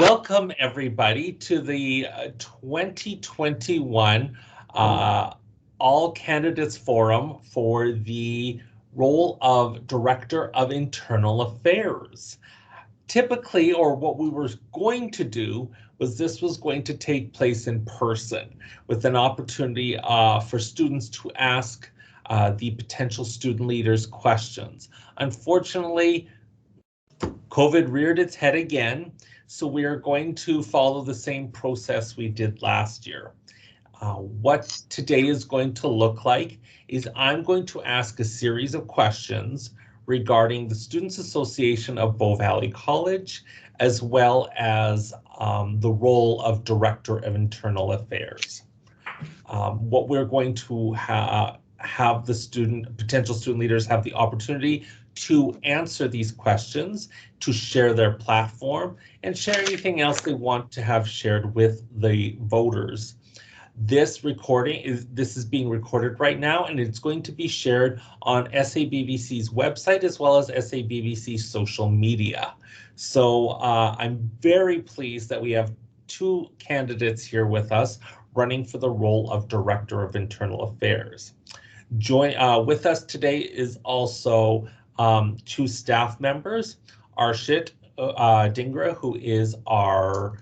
Welcome everybody to the 2021 All Candidates Forum for the role of Director of Internal Affairs. Typically, or what we were going to do, was this was going to take place in person with an opportunity for students to ask the potential student leaders questions. Unfortunately, COVID reared its head again, so we are going to follow the same process we did last year. What today is going to look like is I'm going to ask a series of questions regarding the Students Association of Bow Valley College, as well as the role of Director of Internal Affairs. What we're going to have the potential student leaders have the opportunity to answer these questions, to share their platform, and share anything else they want to have shared with the voters. This is being recorded right now, and it's going to be shared on SABVC's website as well as SABVC's social media. So I'm very pleased that we have two candidates here with us running for the role of Director of Internal Affairs. With us today is also two staff members, Arshit Dingra, who is our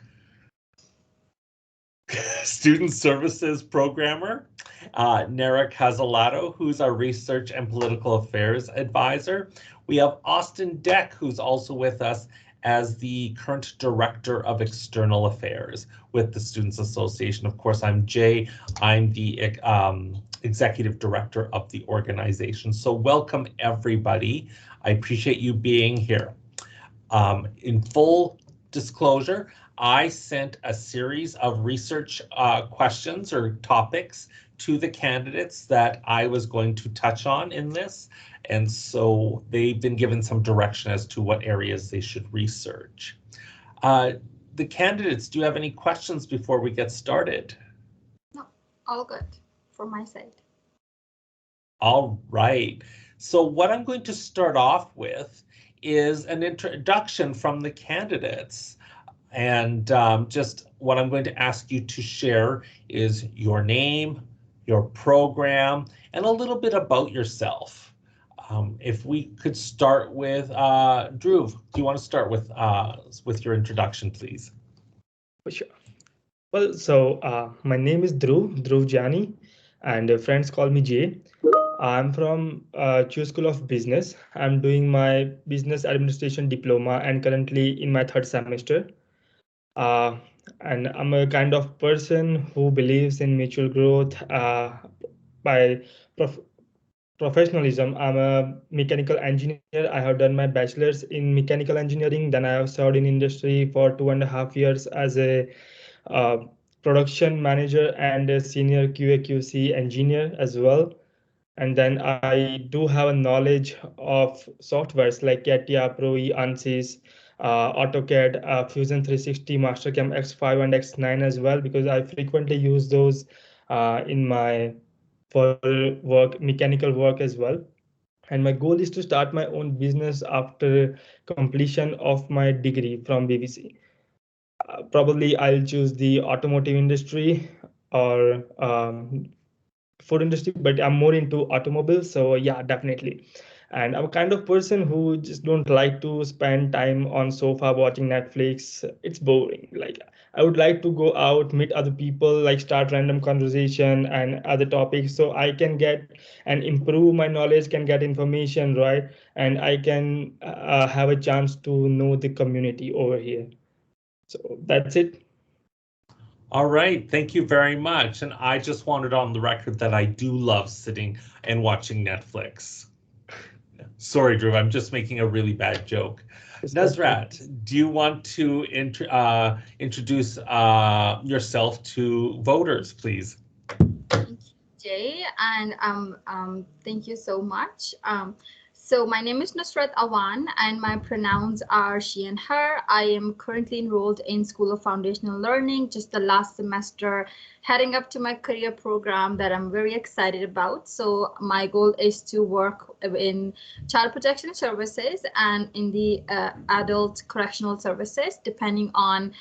Student Services Programmer, Nara Casalato, who's our Research and Political Affairs Advisor. We have Austin Deck, who's also with us as the current Director of External Affairs with the Students Association. Of course, I'm Jay. I'm the Executive Director of the organization. So welcome, everybody. I appreciate you being here. In full disclosure, I sent a series of research questions or topics to the candidates that I was going to touch on in this. And so they've been given some direction as to what areas they should research. The candidates, do you have any questions before we get started? No, all good from my side. All right. So what I'm going to start off with is an introduction from the candidates. And just what I'm going to ask you to share is your name, your program, and a little bit about yourself. If we could start with Dhruv, do you want to start with your introduction, please? Sure. Well, so my name is Dhruv Jani, and friends call me Jay. I'm from Chu School of Business. I'm doing my business administration diploma and currently in my third semester. And I'm a kind of person who believes in mutual growth by professionalism. I'm a mechanical engineer. I have done my bachelor's in mechanical engineering. Then I have served in industry for 2.5 years as a production manager and a senior QA/QC engineer as well. And then I do have a knowledge of softwares like CATIA, Pro-E, ANSYS, AutoCAD, Fusion 360, Mastercam X5 and X9 as well, because I frequently use those in my for work, mechanical work as well. And my goal is to start my own business after completion of my degree from BBC. Probably I'll choose the automotive industry or food industry, but I'm more into automobiles. So yeah, definitely. And I'm a kind of person who just don't like to spend time on sofa watching Netflix. It's boring. Like I would like to go out, meet other people, like start random conversation and other topics, so I can get and improve my knowledge, can get information, right? And I can have a chance to know the community over here. So that's it. All right, thank you very much. And I just wanted on the record that I do love sitting and watching Netflix. Sorry, Dhruv, I'm just making a really bad joke. Nazrat, do you want to introduce yourself to voters, please? Thank you, Jay, and thank you so much. So my name is Nusrat Awan and my pronouns are she and her. I am currently enrolled in School of Foundational Learning, just the last semester, heading up to my career program that I'm very excited about. So my goal is to work in child protection services and in the adult correctional services, depending on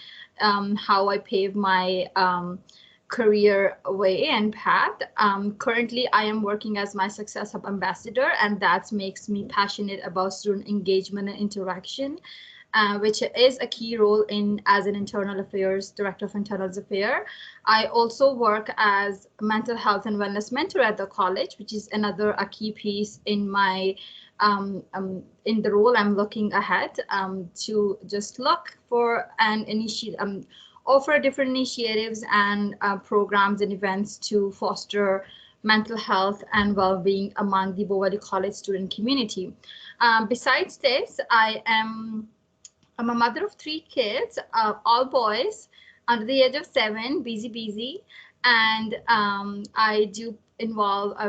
how I pave my career way and path. Currently, I am working as my Success Hub ambassador, and that makes me passionate about student engagement and interaction, which is a key role in as an internal affairs director of internal affairs. I also work as mental health and wellness mentor at the college, which is another a key piece in my in the role I'm looking ahead to just look for and initiate offer different initiatives and programs and events to foster mental health and well-being among the Bow Valley College student community. Besides this, I'm a mother of 3 kids, all boys under the age of 7, busy, and I do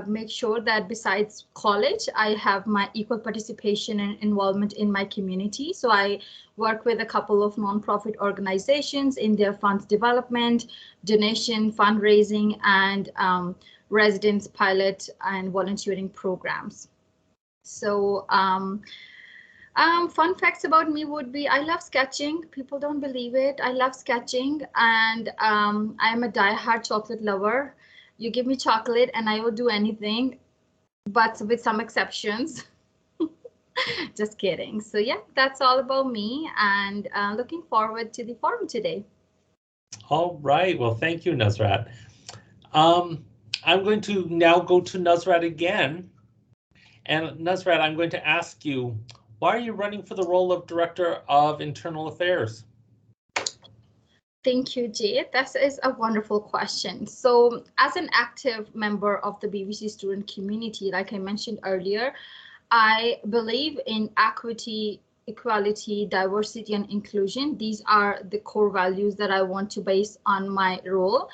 make sure that besides college, I have my equal participation and involvement in my community. So I work with a couple of nonprofit organizations in their funds development, donation, fundraising, and residence pilot and volunteering programs. So fun facts about me would be I love sketching. People don't believe it. I love sketching, and I'm a diehard chocolate lover. You give me chocolate and I will do anything, but with some exceptions. Just kidding. So yeah, that's all about me, and looking forward to the forum today. All right. Well, thank you, Nusrat. I'm going to now go to Nusrat again. And Nusrat, I'm going to ask you, why are you running for the role of Director of Internal Affairs? Thank you, Jay. This is a wonderful question. So as an active member of the BVC student community, like I mentioned earlier, I believe in equity, equality, diversity, and inclusion. These are the core values that I want to base on my role.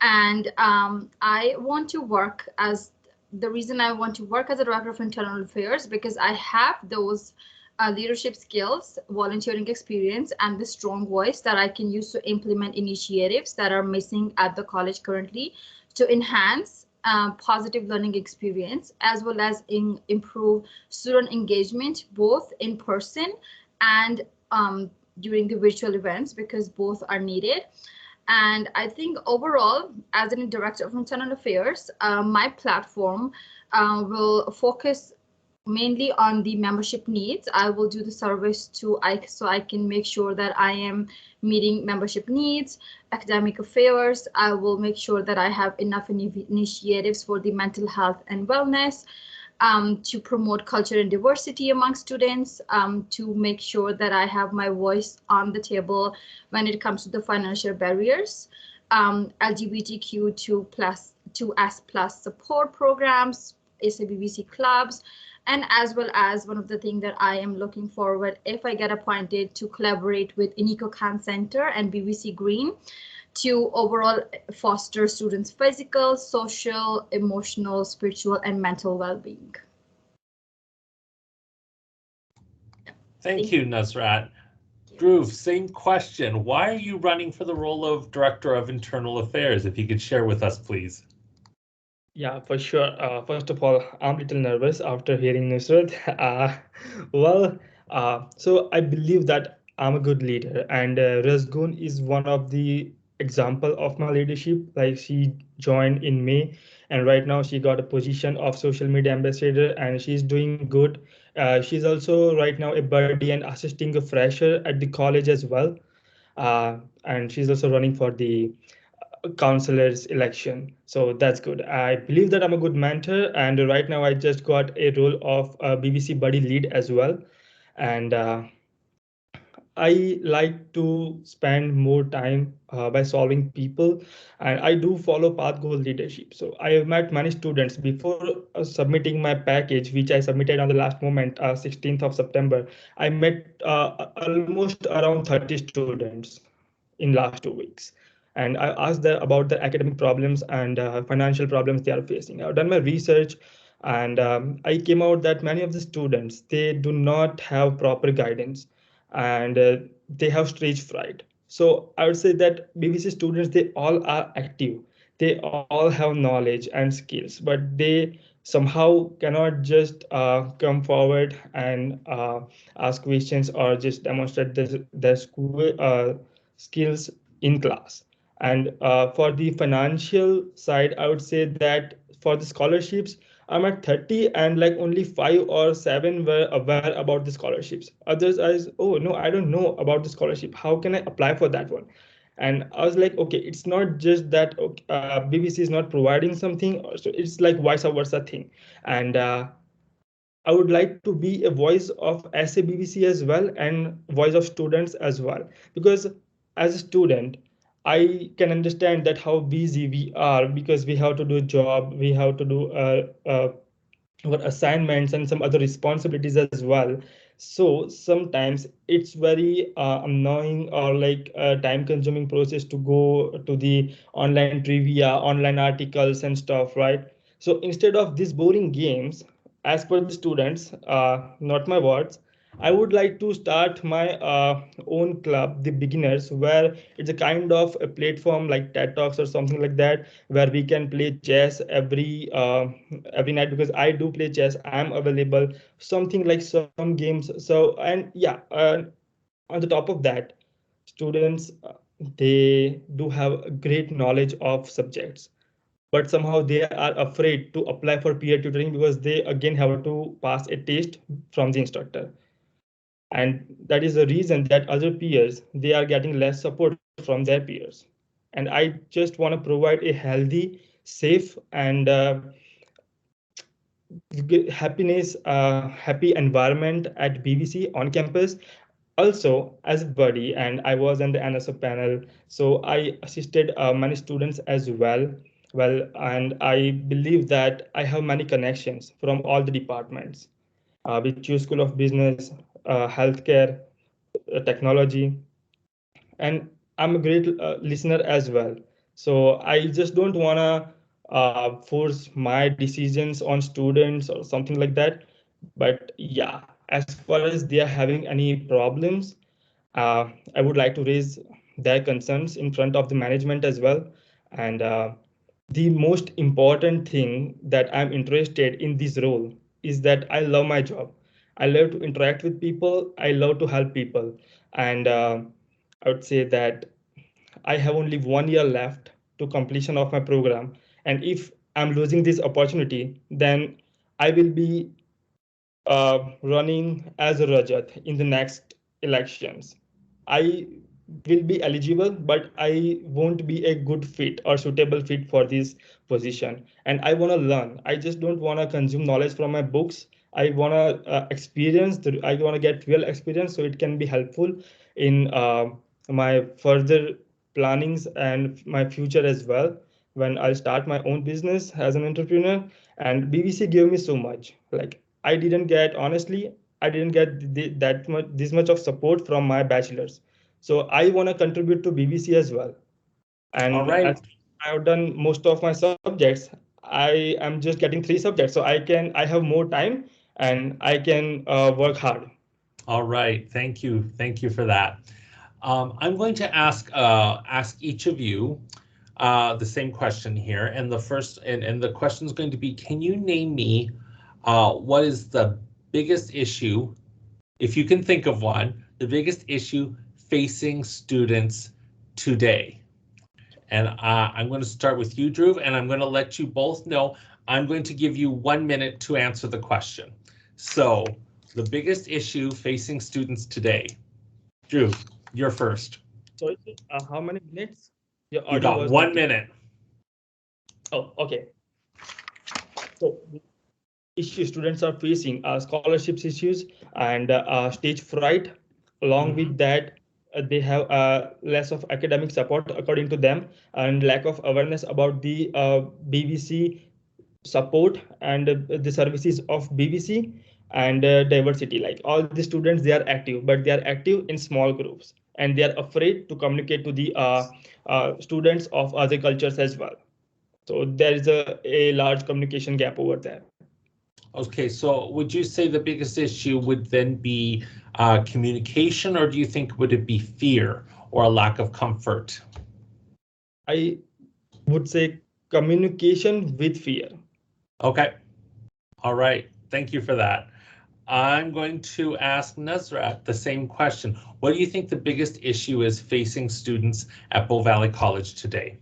And I want to work as the reason I want to work as a Director of Internal Affairs, because I have those leadership skills, volunteering experience, and the strong voice that I can use to implement initiatives that are missing at the college currently to enhance positive learning experience, as well as improve student engagement, both in person and during the virtual events, because both are needed. And I think overall, as a Director of Internal Affairs, my platform will focus mainly on the membership needs. I will do the service so I can make sure that I am meeting membership needs, academic affairs. I will make sure that I have enough initiatives for the mental health and wellness, to promote culture and diversity among students, to make sure that I have my voice on the table when it comes to the financial barriers, LGBTQ2+, support programs, SABVC clubs, and as well as one of the things that I am looking forward, if I get appointed, to collaborate with Inico Khan Center and BVC Green to overall foster students' physical, social, emotional, spiritual, and mental well-being. Thank you, Nusrat. Dhruv, same question. Why are you running for the role of Director of Internal Affairs? If you could share with us, please. Yeah, for sure. First of all, I'm a little nervous after hearing Nusrat. So I believe that I'm a good leader, and Razgun is one of the example of my leadership. Like, she joined in May, and right now she got a position of social media ambassador, and she's doing good. She's also right now a buddy and assisting a fresher at the college as well, and she's also running for the counselor's election. So that's good. I believe that I'm a good mentor, and right now I just got a role of BBC buddy lead as well. And I like to spend more time by solving people, and I do follow path goal leadership. So I have met many students before submitting my package, which I submitted on the last moment, 16th of September. I met almost around 30 students in last 2 weeks, and I asked them about the academic problems and financial problems they are facing. I've done my research. And I came out that many of the students, they do not have proper guidance, and they have stage fright. So I would say that BBC students, they all are active, they all have knowledge and skills, but they somehow cannot just come forward and ask questions or just demonstrate their school skills in class. And for the financial side, I would say that for the scholarships, I'm at 30 and like only 5 or 7 were aware about the scholarships. Others as, oh no, I don't know about the scholarship. How can I apply for that one? And I was like, okay, it's not just that okay, BBC is not providing something, so it's like vice versa thing. And I would like to be a voice of SABVC as well and voice of students as well. Because as a student, I can understand that how busy we are because we have to do a job, we have to do our assignments and some other responsibilities as well. So sometimes it's very annoying or like a time consuming process to go to the online trivia, online articles and stuff, right? So instead of these boring games, as per the students, not my words, I would like to start my own club, the beginners, where it's a kind of a platform like TED Talks or something like that, where we can play chess every night because I do play chess. I'm available, something like some games. So and yeah, on the top of that, students they do have a great knowledge of subjects, but somehow they are afraid to apply for peer tutoring because they again have to pass a test from the instructor, and that is the reason that other peers they are getting less support from their peers. And I just want to provide a healthy, safe and happy environment at BBC on campus. Also, as a buddy, and I was on the NSO panel, so I assisted many students as well. Well, and I believe that I have many connections from all the departments, which you School of Business, healthcare, technology, and I'm a great listener as well. So I just don't want to force my decisions on students or something like that. But yeah, as far as they are having any problems, I would like to raise their concerns in front of the management as well. And the most important thing that I'm interested in this role is that I love my job. I love to interact with people. I love to help people. And I would say that I have only 1 year left to completion of my program. And if I'm losing this opportunity, then I will be running as a Rajat in the next elections. I will be eligible, but I won't be a good fit or suitable fit for this position. And I want to learn. I just don't want to consume knowledge from my books. I want to I want to get real experience so it can be helpful in my further plannings and my future as well when I'll start my own business as an entrepreneur. And BBC gave me so much. Like I didn't get honestly, I didn't get that much this much of support from my bachelors. So I want to contribute to BBC as well. All And right. as I've done most of my subjects, I am just getting 3 subjects, so I have more time and I can work hard. All right. Thank you. Thank you for that. I'm going to ask each of you the same question here, and the question is going to be: can you name me what is the biggest issue, if you can think of one, the biggest issue facing students today? And I'm going to start with you, Dhruv, and I'm going to let you both know. I'm going to give you 1 minute to answer the question. So, the biggest issue facing students today. Dhruv, you're first. So how many minutes? Your You audio got was 1 breaking. minute. Oh, okay. So issues students are facing are scholarships issues and stage fright. Along with that, they have less of academic support according to them, and lack of awareness about the BBC support and the services of BBC, and diversity. Like all the students, they are active, but they are active in small groups, and they are afraid to communicate to the students of other cultures as well. So there is a large communication gap over there. Okay, so would you say the biggest issue would then be communication, or do you think would it be fear or a lack of comfort? I would say communication with fear. Okay, all right, thank you for that. I'm going to ask Nazrat the same question. What do you think the biggest issue is facing students at Bow Valley College today?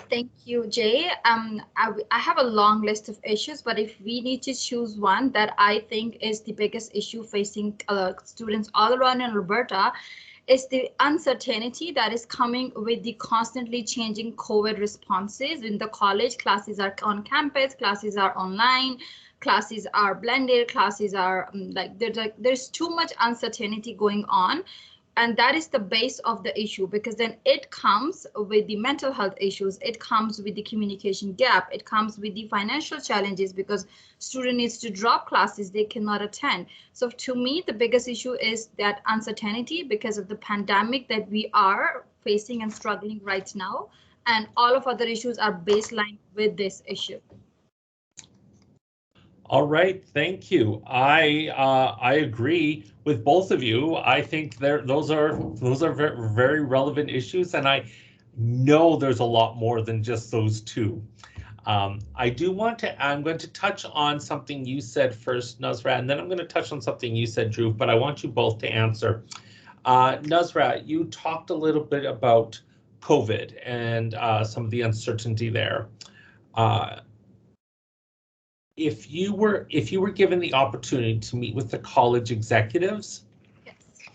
Thank you, Jay. I have a long list of issues, but if we need to choose one that I think is the biggest issue facing students all around in Alberta, is the uncertainty that is coming with the constantly changing COVID responses in the college. Classes are on campus, classes are online, classes are blended, classes are there's too much uncertainty going on, and that is the base of the issue, because then it comes with the mental health issues, it comes with the communication gap, it comes with the financial challenges because student needs to drop classes, they cannot attend. So to me, the biggest issue is that uncertainty because of the pandemic that we are facing and struggling right now, and all of other issues are baseline with this issue. All right, thank you. I agree with both of you. I think those are very, very relevant issues, and I know there's a lot more than just those two. I'm going to touch on something you said first, Nazra, and then I'm going to touch on something you said, Dhruv, but I want you both to answer. Nazra, you talked a little bit about COVID and some of the uncertainty there. If you were given the opportunity to meet with the college executives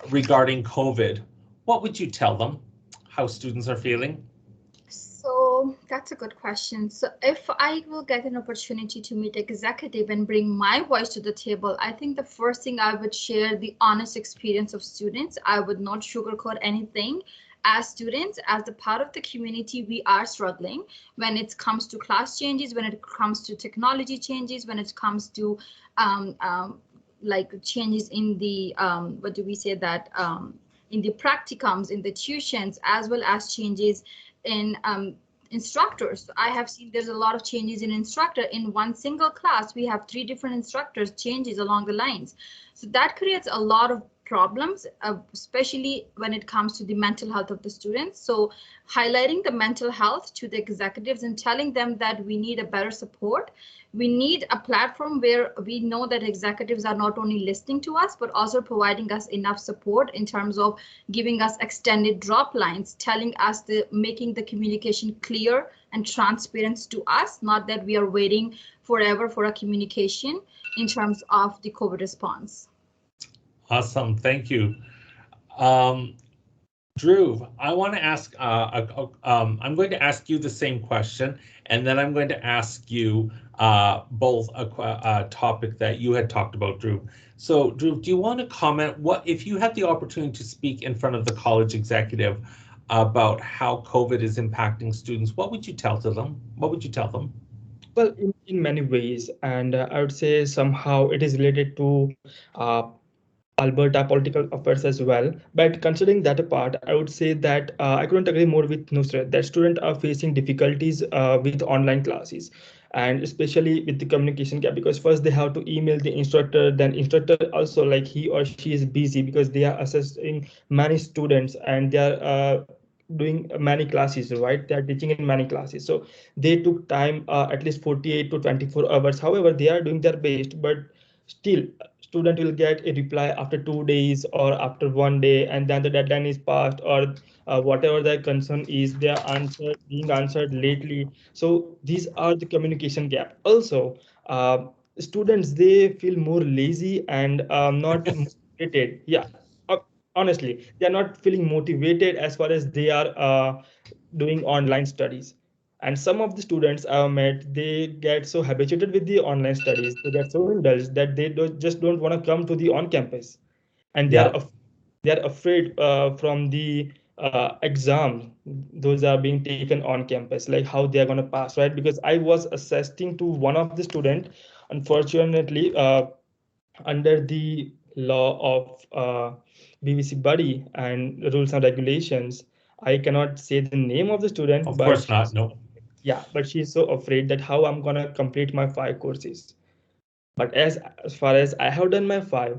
regarding COVID, what would you tell them? How students are feeling? So that's a good question. So if I will get an opportunity to meet executive and bring my voice to the table, I think the first thing I would share the honest experience of students. I would not sugarcoat anything. As students, as a part of the community, we are struggling when it comes to class changes, when it comes to technology changes, when it comes to like changes in the what do we say that in the practicums, in the tuitions, as well as changes in instructors. I have seen there's a lot of changes in instructor. In one single class, we have 3 different instructors changes along the lines. So that creates a lot of problems, especially when it comes to the mental health of the students. So highlighting the mental health to the executives and telling them that we need a better support. We need a platform where we know that executives are not only listening to us, but also providing us enough support in terms of giving us extended drop lines, telling us making the communication clear and transparent to us, not that we are waiting forever for a communication in terms of the COVID response. Awesome, thank you. Dhruv, I want to ask, I'm going to ask you the same question, and then I'm going to ask you both a topic that you had talked about, Dhruv. So Dhruv, do you want to comment, what if you had the opportunity to speak in front of the college executive about how COVID is impacting students, what would you tell to them? What would you tell them? Well, in many ways, and I would say somehow it is related to Alberta political affairs as well. But considering that apart, I would say that I couldn't agree more with Nusrat that students are facing difficulties with online classes, and especially with the communication gap, because first they have to email the instructor, then instructor also like he or she is busy because they are assessing many students and they are doing many classes, right? They are teaching in many classes, so they took time at least 48 to 24 hours. However, they are doing their best, but still student will get a reply after 2 days or after one day, and then the deadline is passed, or whatever their concern is, they are being answered lately. So these are the communication gap. Also, students, they feel more lazy and not motivated. Yeah, uh, honestly, they are not feeling motivated as far as they are doing online studies. And some of the students I've met, they get so habituated with the online studies, they get so indulged that they just don't want to come to the on campus, and Yeah. they are afraid from the exams those are being taken on campus, like how they are going to pass, right? Because I was assisting to one of the student, unfortunately, under the law of BVC body and rules and regulations. I cannot say the name of the student, Of but course not, no. yeah, but she's so afraid that how I'm gonna complete my 5 courses. But as far as I have done my 5,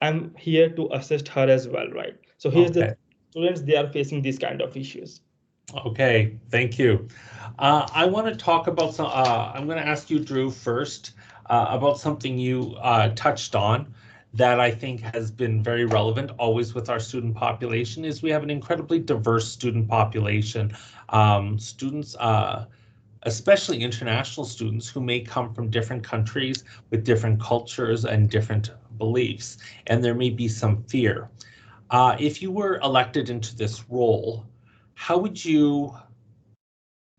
I'm here to assist her as well, right? So here's the Okay. students, they are facing these kind of issues. Okay, thank you. I want to talk about some, I'm going to ask you, Dhruv, first about something you touched on that I think has been very relevant always with our student population is we have an incredibly diverse student population. Students, especially international students who may come from different countries with different cultures and different beliefs, and there may be some fear. If you were elected into this role, how would you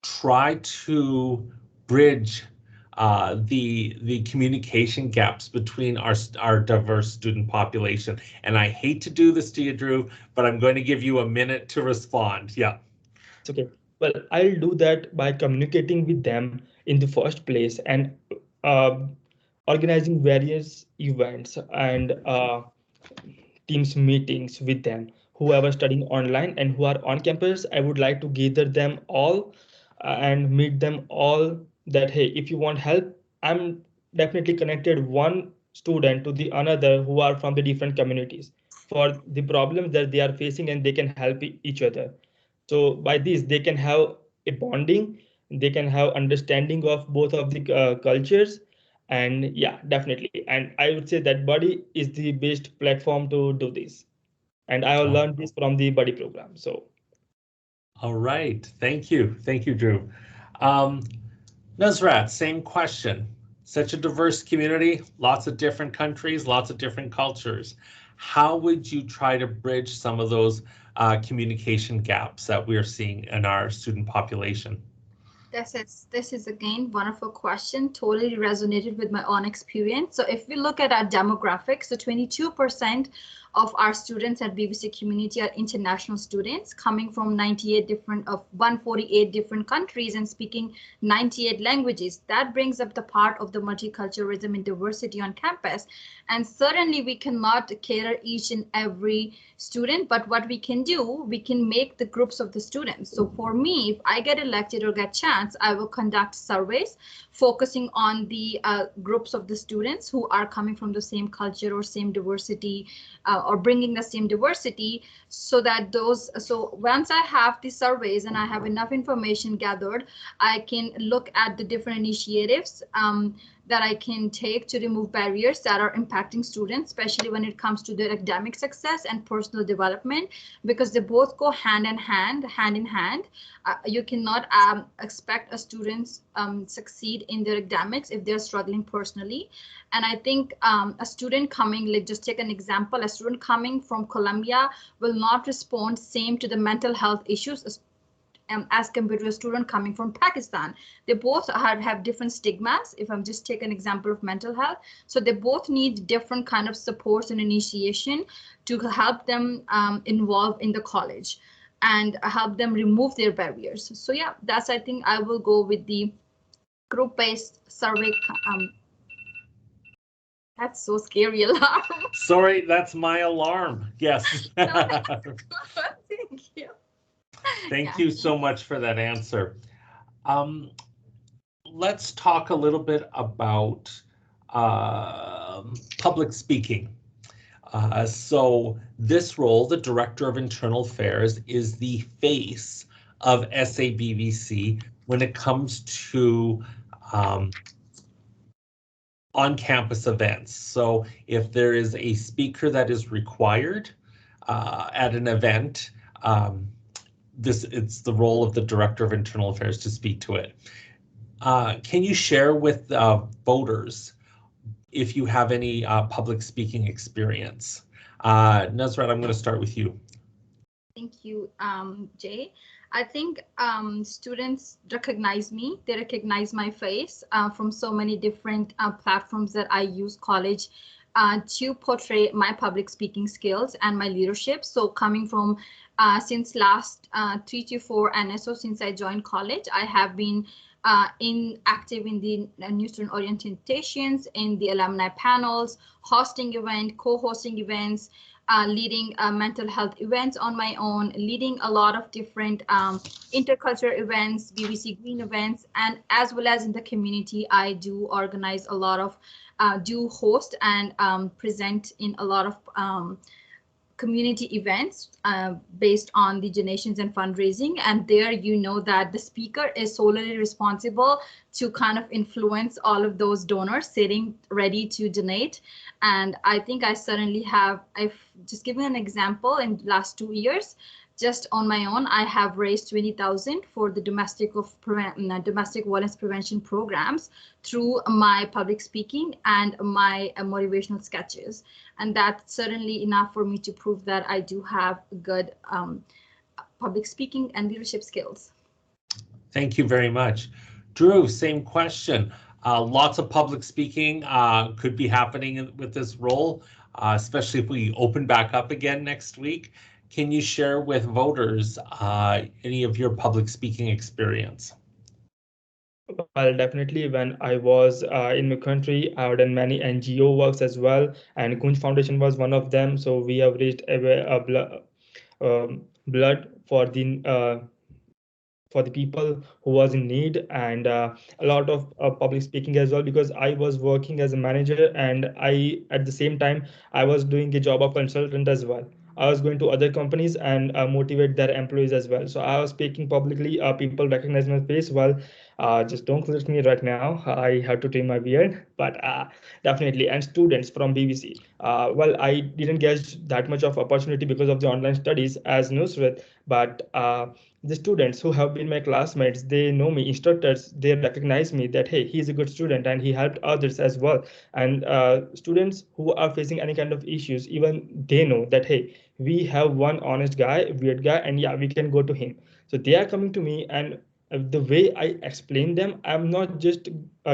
try to bridge the communication gaps between our diverse student population? And I hate to do this to you, Dhruv, but I'm going to give you a minute to respond. Yeah. It's okay. Well, I'll do that by communicating with them in the first place and uh, organizing various events and Teams meetings with them, whoever studying online and who are on campus. I would like to gather them all and meet them all that, hey, if you want help, I'm definitely connected one student to the another who are from the different communities for the problems that they are facing, and they can help each other. So by this, they can have a bonding, they can have understanding of both of the cultures. And yeah, definitely, and I would say that buddy is the best platform to do this, and I have Oh, learned this from the buddy program. So all right. Thank you. Thank you, Dhruv. Um, Nusrat, same question. Such a diverse community, lots of different countries, lots of different cultures. How would you try to bridge some of those communication gaps that we're seeing in our student population? This is again wonderful question. Totally resonated with my own experience. So if we look at our demographics, so 22% of our students at BVC community are international students coming from 98 different of 148 different countries and speaking 98 languages. That brings up the part of the multiculturalism and diversity on campus. And certainly we cannot cater each and every student, but what we can do, we can make the groups of the students. So for me, if I get elected or get chance, I will conduct surveys focusing on the groups of the students who are coming from the same culture or same diversity or bringing the same diversity, so that so once I have the surveys and I have enough information gathered, I can look at the different initiatives that I can take to remove barriers that are impacting students, especially when it comes to their academic success and personal development, because they both go hand in hand. You cannot expect a student succeed in their academics if they're struggling personally. And I think a student coming, like just take an example, a student coming from Colombia will not respond same to the mental health issues as compared to a student coming from Pakistan. They both have different stigmas. If I'm just take an example of mental health, so they both need different kind of supports and initiation to help them involve in the college and help them remove their barriers. So yeah, that's, I think I will go with the group-based survey. That's so scary alarm. Sorry, that's my alarm. Yes. Thank you. Thank you so much for that answer. Let's talk a little bit about public speaking. So this role, the Director of Internal Affairs, is the face of SABVC when it comes to on-campus events. So if there is a speaker that is required at an event, it's the role of the Director of Internal Affairs to speak to it. Can you share with voters if you have any public speaking experience? Nusrat, I'm going to start with you. Thank you, Jay. I think students recognize me. They recognize my face from so many different platforms that I use college to portray my public speaking skills and my leadership. So coming from since last 3 to 4 NSO, since I joined college, I have been active in the new student orientations, in the alumni panels, hosting event, co-hosting events, leading mental health events on my own, leading a lot of different intercultural events, BBC Green events, and as well as in the community, I do organize a lot of, do host and present in a lot of community events based on the donations and fundraising. And there, you know that the speaker is solely responsible to kind of influence all of those donors sitting ready to donate. And I think I certainly have, I've just given an example in the last 2 years. Just on my own, I have raised 20,000 for the domestic violence prevention programs through my public speaking and my motivational sketches. And that's certainly enough for me to prove that I do have good public speaking and leadership skills. Thank you very much. Dhruv, same question. Lots of public speaking could be happening with this role, especially if we open back up again next week. Can you share with voters any of your public speaking experience? Well, definitely when I was in my country, I've done many NGO works as well, and Kunj Foundation was one of them. So we have raised blood for the people who was in need, and a lot of public speaking as well, because I was working as a manager, and I at the same time I was doing a job of consultant as well. I was going to other companies and motivate their employees as well. So I was speaking publicly. People recognize my face. Well, just don't close me right now. I have to trim my beard, but definitely. And students from BBC. Well, I didn't get that much of opportunity because of the online studies as Nusrat, but the students who have been my classmates, they know me, instructors, they recognize me that, hey, he's a good student and he helped others as well. And students who are facing any kind of issues, even they know that, hey, we have one honest guy, weird guy, and yeah, we can go to him. So they are coming to me, and the way I explain them, I'm not just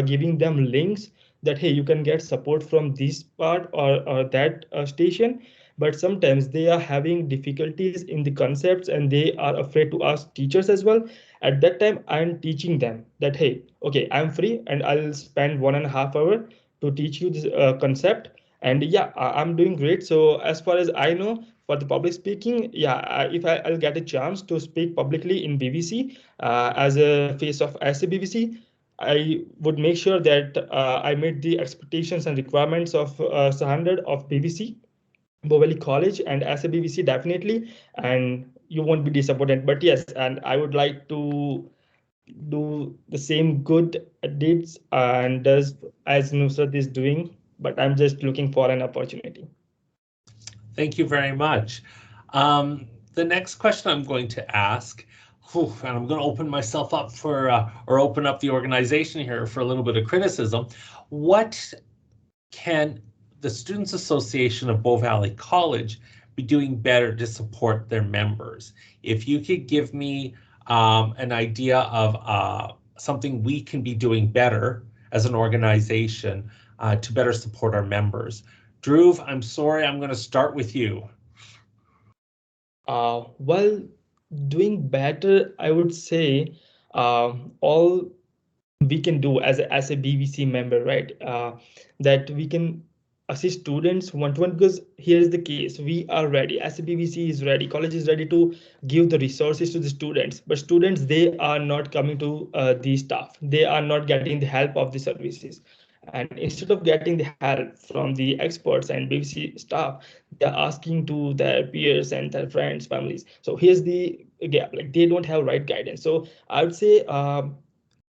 giving them links that, hey, you can get support from this part or that station, but sometimes they are having difficulties in the concepts and they are afraid to ask teachers as well. At that time, I'm teaching them that, hey, okay, I'm free and I'll spend 1.5 hours to teach you this concept. And yeah, I'm doing great. So as far as I know, for the public speaking, yeah, if I'll get a chance to speak publicly in BBC as a face of SABVC, I would make sure that I meet the expectations and requirements of standard of BBC, Bovelli College, and SABVC definitely, and you won't be disappointed. But yes, and I would like to do the same good deeds and does as Nusrat is doing, but I'm just looking for an opportunity. Thank you very much. The next question I'm going to ask, and I'm going to open myself up for, or open up the organization here for a little bit of criticism. What can the Students Association of Bow Valley College be doing better to support their members? If you could give me an idea of something we can be doing better as an organization to better support our members. Dhruv, I'm sorry, I'm going to start with you. Well, doing better, I would say all we can do as a BBC member, right? That we can assist students one-to-one, because here's the case: we are ready, as a BBC is ready, college is ready to give the resources to the students, but students, they are not coming to the staff, they are not getting the help of the services. And instead of getting the help from the experts and BBC staff, they are asking to their peers and their friends, families. So here's the gap, like they don't have right guidance. So I would say,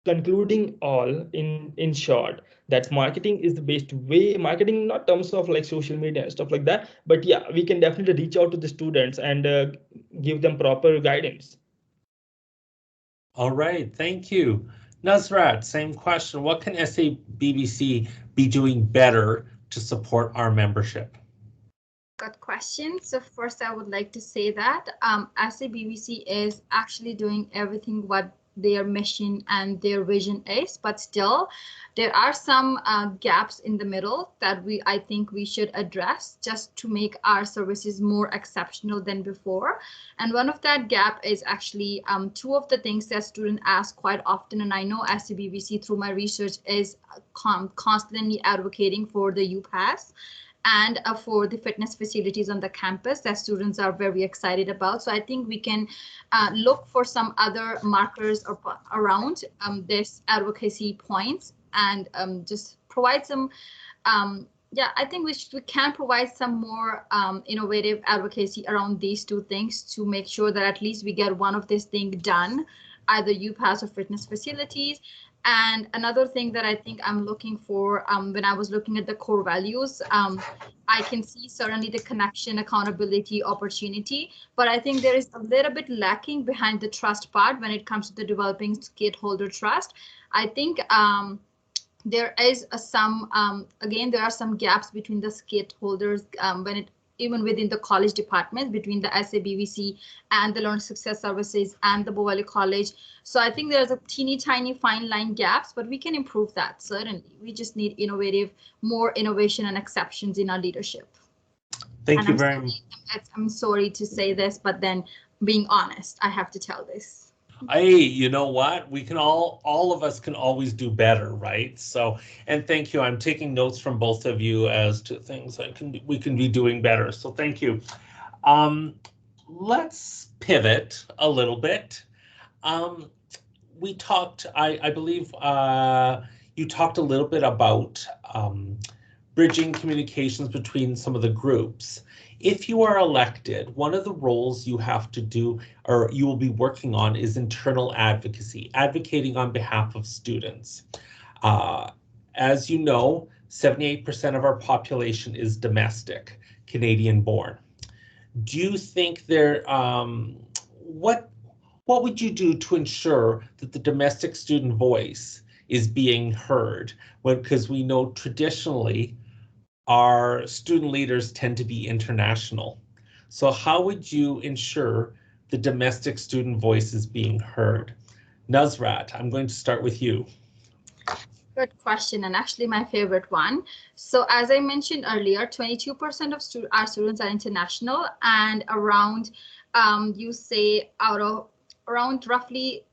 concluding all in short, that marketing is the best way. Marketing, not terms of like social media and stuff like that, but yeah, we can definitely reach out to the students and give them proper guidance. All right, thank you. Nusrat, same question. What can SABVC be doing better to support our membership? Good question. So first, I would like to say that SABVC is actually doing everything what their mission and their vision is, but still there are some gaps in the middle that I think we should address just to make our services more exceptional than before. And one of that gap is actually two of the things that students ask quite often, and I know SABVC through my research is constantly advocating for the UPass. and for the fitness facilities on the campus that students are very excited about. So I think we can look for some other markers around this advocacy points and just provide some yeah, I think we can provide some more innovative advocacy around these two things to make sure that at least we get one of these things done, either UPass or fitness facilities. And another thing that I think I'm looking for when I was looking at the core values, I can see certainly the connection, accountability, opportunity, but I think there is a little bit lacking behind the trust part when it comes to the developing stakeholder trust. I think there is again, there are some gaps between the stakeholders when it even within the college department, between the SABVC and the Learning Success Services and the Bow Valley College. So I think there's a teeny tiny fine line gaps, but we can improve that, certainly. We just need more innovation and exceptions in our leadership. Thank you very much. I'm sorry to say this, but then being honest, I have to tell this. Hey, you know what? We can all of us can always do better, right? So, and thank you. I'm taking notes from both of you as to things we can be doing better. So thank you. Let's pivot a little bit. We talked, I believe you talked a little bit about bridging communications between some of the groups. If you are elected, one of the roles you have to do or you will be working on is internal advocacy, advocating on behalf of students. As you know, 78% of our population is domestic, Canadian born. Do you think what would you do to ensure that the domestic student voice is being heard? Because we know traditionally, our student leaders tend to be international. So how would you ensure the domestic student voice is being heard? Nusrat, I'm going to start with you. Good question, and actually my favorite one. So as I mentioned earlier, 22% of our students are international, and around, you say around roughly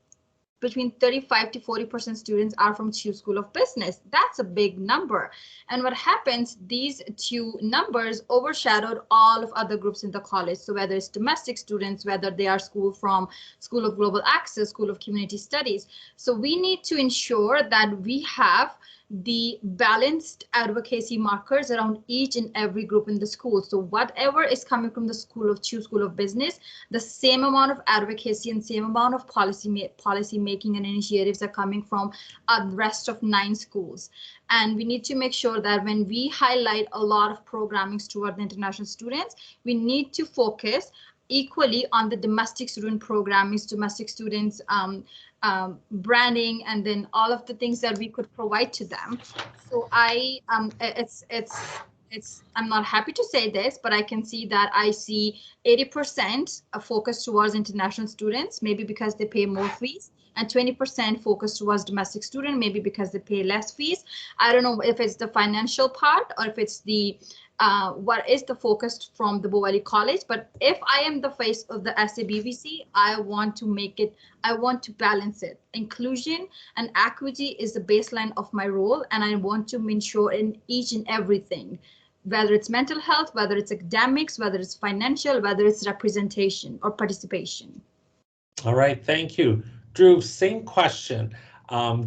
between 35 to 40% students are from CHU School of Business. That's a big number. And what happens, these two numbers overshadowed all of other groups in the college. So whether it's domestic students, whether they are from School of Global Access, School of Community Studies. So we need to ensure that we have the balanced advocacy markers around each and every group in the school. So whatever is coming from the CHU School of Business, the same amount of advocacy and same amount of policy making and initiatives are coming from the rest of 9 schools. And we need to make sure that when we highlight a lot of programming toward the international students, we need to focus equally on the domestic student programming, domestic students branding, and then all of the things that we could provide to them. So I'm not happy to say this, but I can see that I see 80% focus towards international students, maybe because they pay more fees, and 20% focus towards domestic student, maybe because they pay less fees. I don't know if it's the financial part or if it's the what is the focus from the Bow Valley College. But if I am the face of the SABVC, I want to balance it. Inclusion and equity is the baseline of my role, and I want to ensure in each and everything, whether it's mental health, whether it's academics, whether it's financial, whether it's representation or participation. All right, thank you. Dhruv, same question.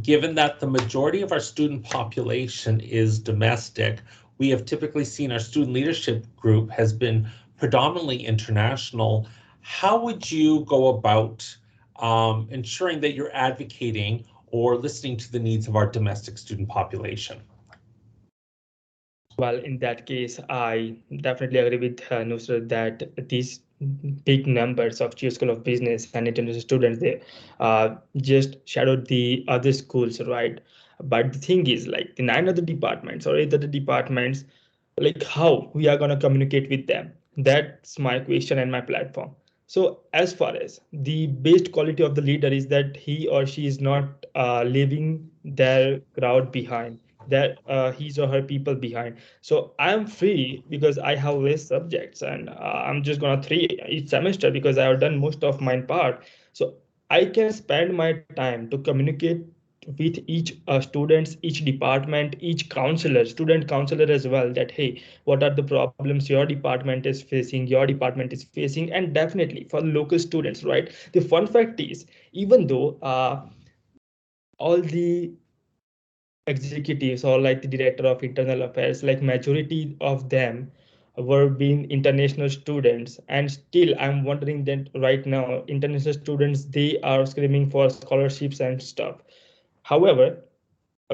Given that the majority of our student population is domestic, we have typically seen our student leadership group has been predominantly international. How would you go about ensuring that you're advocating or listening to the needs of our domestic student population? Well, in that case, I definitely agree with Nusrat that these big numbers of CHU School of Business and international students, they just shadowed the other schools, right? But the thing is, like the 9 other departments or 8 other departments, like how we are going to communicate with them? That's my question and my platform. So as far as the best quality of the leader is that he or she is not leaving their crowd behind, that his or her people behind. So I'm free because I have less subjects, and I'm just gonna 3 each semester because I have done most of my part. So I can spend my time to communicate with each students, each department, each counselor, student counselor as well, that hey, what are the problems your department is facing, your department is facing. And definitely for local students, right, the fun fact is, even though all the executives or like the director of internal affairs, like majority of them were being international students, and still I'm wondering that right now international students, they are screaming for scholarships and stuff. However,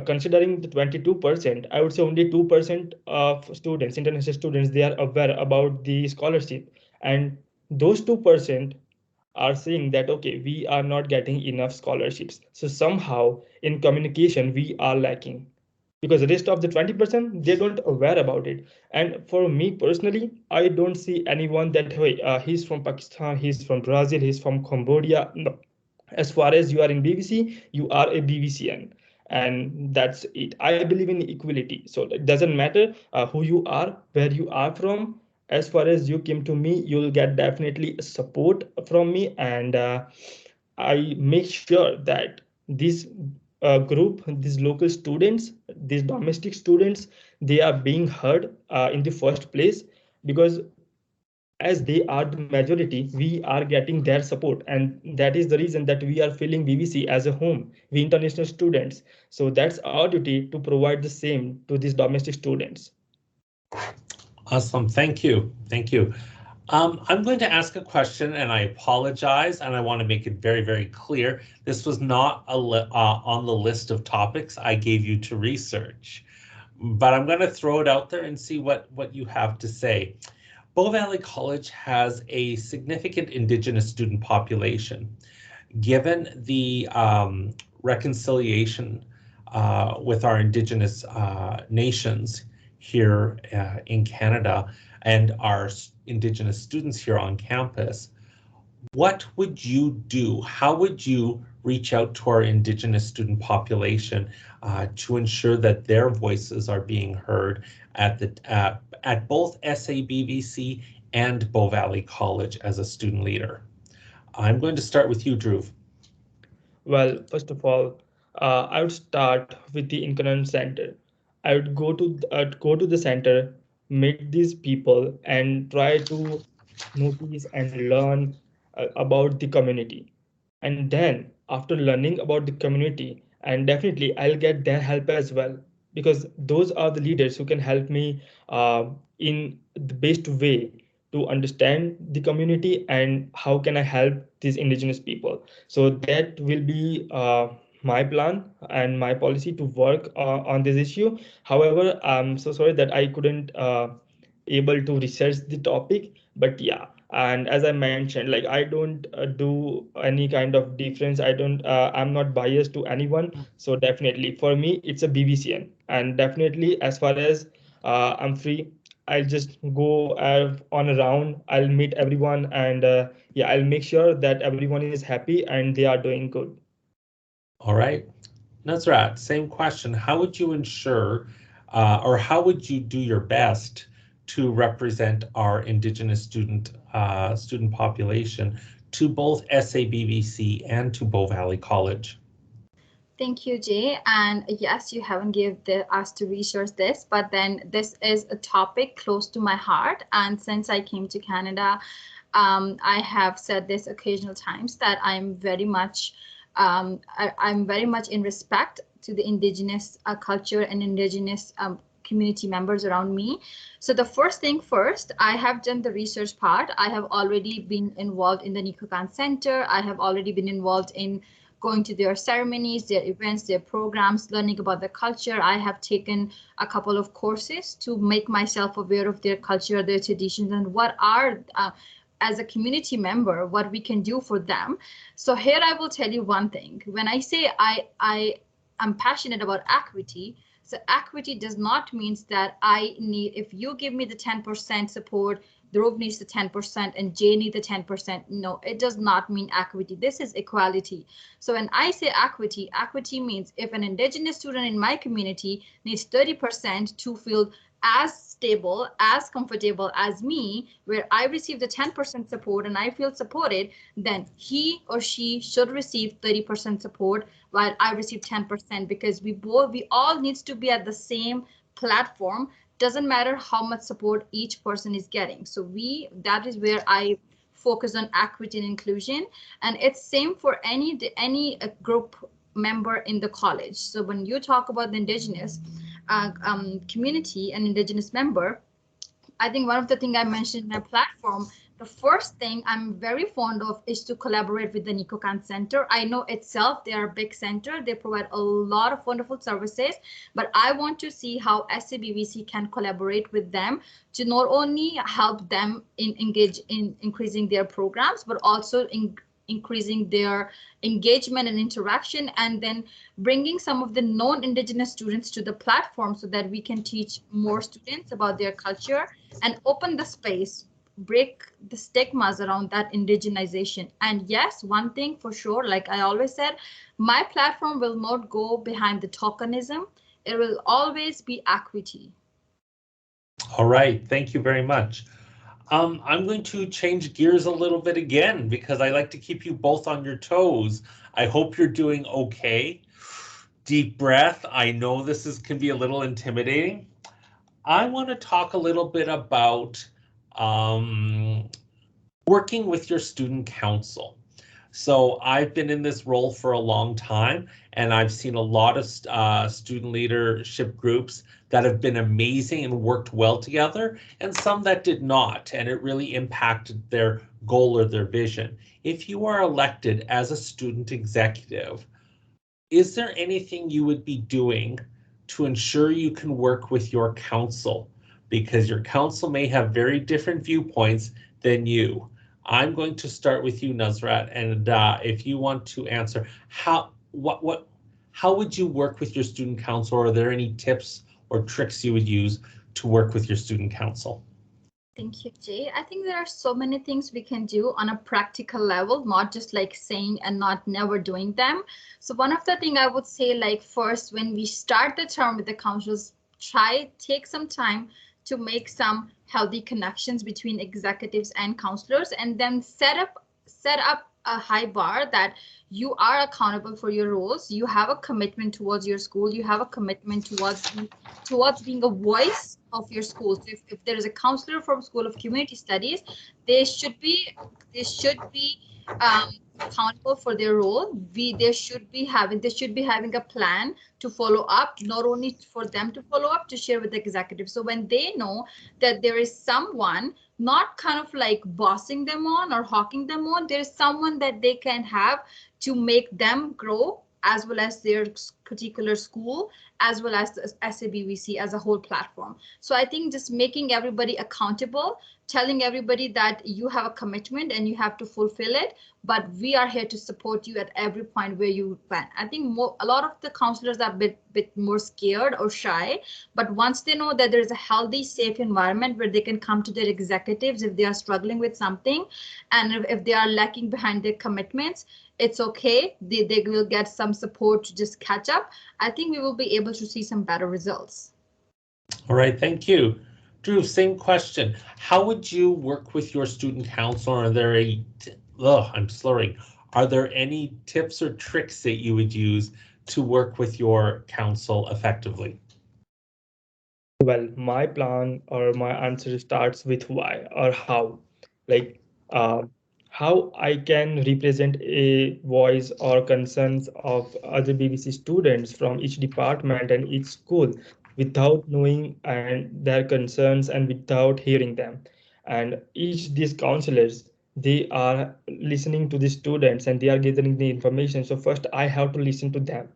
considering the 22%, I would say only 2% of students, international students, they are aware about the scholarship. And those 2% are saying that, okay, we are not getting enough scholarships. So somehow in communication, we are lacking, because the rest of the 20%, they don't aware about it. And for me personally, I don't see anyone that, hey, he's from Pakistan, he's from Brazil, he's from Cambodia. No, as far as you are in BVC, you are a BVCN, and that's it. I believe in equality, so it doesn't matter who you are, where you are from. As far as you came to me, you'll get definitely support from me, and I make sure that this group, these local students, these domestic students, they are being heard in the first place, because as they are the majority, we are getting their support, and that is the reason that we are feeling BVC as a home, we international students. So that's our duty to provide the same to these domestic students. Awesome. Thank you. Thank you. I'm going to ask a question, and I apologize, and I want to make it very, very clear. This was not on the list of topics I gave you to research, but I'm going to throw it out there and see what you have to say. Bow Valley College has a significant Indigenous student population. Given the reconciliation with our Indigenous nations here in Canada and our Indigenous students here on campus, what would you do? How would you reach out to our Indigenous student population to ensure that their voices are being heard at both SABVC and Bow Valley College as a student leader? I'm going to start with you, Dhruv. Well, first of all, I would start with the Incarnate Center. I would go to the center, meet these people, and try to notice and learn about the community. And then, after learning about the community, and definitely I'll get their help as well, because those are the leaders who can help me in the best way to understand the community and how can I help these indigenous people. So that will be my plan and my policy to work on this issue. However, I'm so sorry that I couldn't able to research the topic, but yeah. And as I mentioned, like I don't do any kind of difference. I'm not biased to anyone. So definitely for me, it's a BVCN. And definitely as far as I'm free, I'll just go on a round. I'll meet everyone, and yeah, I'll make sure that everyone is happy and they are doing good. All right. Nazrat, same question. How would you ensure, or how would you do your best to represent our Indigenous student population to both SABVC and to Bow Valley College? Thank you, Jay. And yes, you haven't given us to research this, but then this is a topic close to my heart. And since I came to Canada, I have said this occasional times that I'm very much in respect to the Indigenous culture and Indigenous community members around me. So the first thing first, I have done the research part. I have already been involved in the Nikukan Center. I have already been involved in going to their ceremonies, their events, their programs, learning about the culture. I have taken a couple of courses to make myself aware of their culture, their traditions, and what are, as a community member, what we can do for them. So here I will tell you one thing. When I say I am passionate about equity, so equity does not mean that I need, if you give me the 10% support, Dhruv needs the 10% and Jay needs the 10%. No, it does not mean equity. This is equality. So when I say equity means if an Indigenous student in my community needs 30% to feel as stable, as comfortable as me, where I receive the 10% support and I feel supported, then he or she should receive 30% support while I receive 10%, because we all needs to be at the same platform. Doesn't matter how much support each person is getting. So that is where I focus on equity and inclusion, and it's same for any group member in the college. So when you talk about the indigenous community and indigenous member, I think one of the things I mentioned in my platform, the first thing I'm very fond of is to collaborate with the NicoCan Center. I know itself, they are a big center. They provide a lot of wonderful services, but I want to see how SABVC can collaborate with them to not only help them engage in increasing their programs, but also increasing their engagement and interaction, and then bringing some of the non-Indigenous students to the platform so that we can teach more students about their culture and open the space, break the stigmas around that indigenization. And yes, one thing for sure, like I always said, my platform will not go behind the tokenism. It will always be equity. All right, thank you very much. I'm going to change gears a little bit again because I like to keep you both on your toes. I hope you're doing okay. Deep breath. I know this can be a little intimidating. I want to talk a little bit about working with your student council. So I've been in this role for a long time, and I've seen a lot of student leadership groups that have been amazing and worked well together, and some that did not, and it really impacted their goal or their vision. If you are elected as a student executive, is there anything you would be doing to ensure you can work with your council? Because your council may have very different viewpoints than you. I'm going to start with you, Nusrat, and if you want to answer, how would you work with your student council? Or are there any tips or tricks you would use to work with your student council? Thank you, Jay. I think there are so many things we can do on a practical level, not just like saying and not never doing them. So one of the things I would say, like first, when we start the term with the councils, take some time to make some healthy connections between executives and counselors, and then set up a high bar that you are accountable for your roles. You have a commitment towards your school. You have a commitment towards being a voice of your school. So if there is a counselor from School of Community Studies, they should be accountable for their role. They should be having a plan to follow up, not only for them to follow up, to share with the executive. So when they know that there is someone not kind of like bossing them on or hawking them on, there is someone that they can have to make them grow, as well as their particular school, as well as the SABVC as a whole platform. So I think just making everybody accountable, telling everybody that you have a commitment and you have to fulfill it, but we are here to support you at every point where you went. I think a lot of the counselors are a bit more scared or shy, but once they know that there is a healthy, safe environment where they can come to their executives if they are struggling with something, and if they are lacking behind their commitments, it's okay. They will get some support to just catch up. I think we will be able to see some better results. All right, thank you. Dhruv, same question. How would you work with your student council? Are there Are there any tips or tricks that you would use to work with your council effectively? Well, my plan or my answer starts with why or how. Like how I can represent a voice or concerns of other BBC students from each department and each school without knowing and their concerns and without hearing them. And each these counselors, they are listening to the students and they are gathering the information. So first I have to listen to them.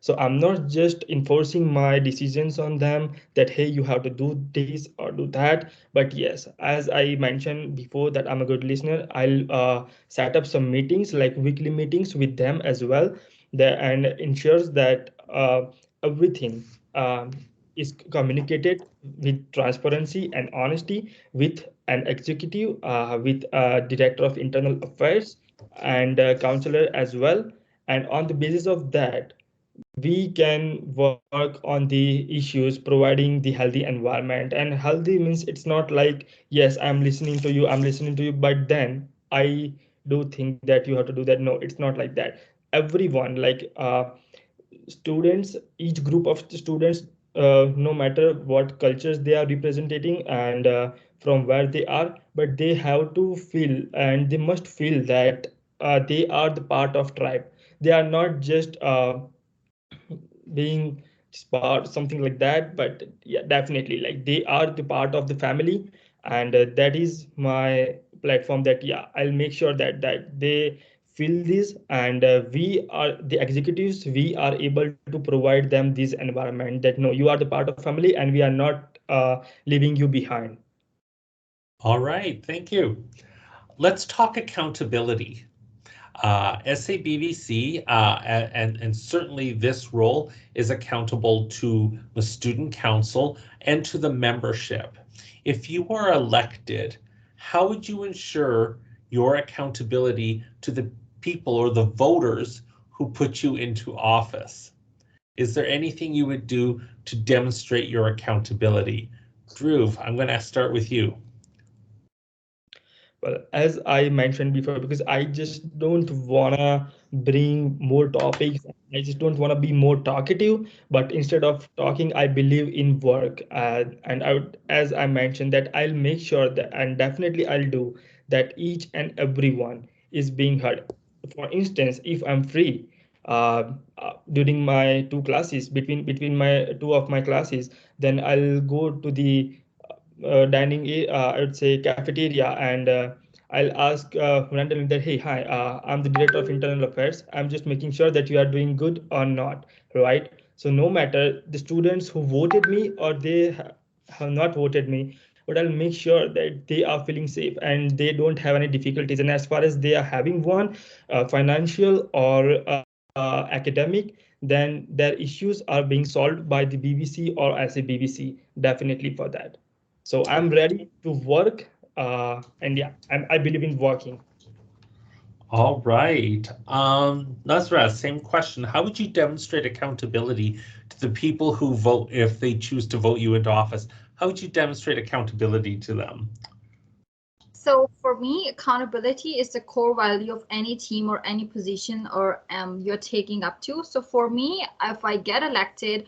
So I'm not just enforcing my decisions on them that, hey, you have to do this or do that. But yes, as I mentioned before that I'm a good listener, I'll set up some meetings, like weekly meetings with them as well, and ensures that everything is communicated with transparency and honesty with an executive, with a director of internal affairs and a counselor as well. And on the basis of that, we can work on the issues providing the healthy environment. And healthy means it's not like, yes, I'm listening to you, but then I do think that you have to do that. No, it's not like that. Everyone, like students, each group of students, no matter what cultures they are representing and from where they are, but they have to feel and they must feel that they are the part of tribe. They are not just being part something like that, but yeah, definitely like they are the part of the family. And that is my platform, that yeah, I'll make sure that they feel this. And we are the executives, we are able to provide them this environment, that no, you are the part of family and we are not leaving you behind. All right, thank you. Let's talk accountability. SABVC and certainly this role is accountable to the student council and to the membership. If you are elected, how would you ensure your accountability to the people or the voters who put you into office? Is there anything you would do to demonstrate your accountability? Dhruv, I'm going to start with you. Well, as I mentioned before, because I just don't wanna bring more topics, I just don't wanna be more talkative. But instead of talking, I believe in work. And I would, as I mentioned, that I'll make sure that, and definitely I'll do that each and everyone is being heard. For instance, if I'm free during my two classes, between my two of my classes, then I'll go to the dining, I would say cafeteria, and I'll ask randomly that, hey, hi, I'm the director of internal affairs. I'm just making sure that you are doing good or not, right? So no matter the students who voted me or they have not voted me, but I'll make sure that they are feeling safe and they don't have any difficulties. And as far as they are having one, financial or academic, then their issues are being solved by the BBC or as a BBC, definitely for that. So I'm ready to work, and yeah, I believe in working. All right. Nasra, same question. How would you demonstrate accountability to the people who vote if they choose to vote you into office? How would you demonstrate accountability to them? So for me, accountability is the core value of any team or any position or you're taking up to. So for me, if I get elected,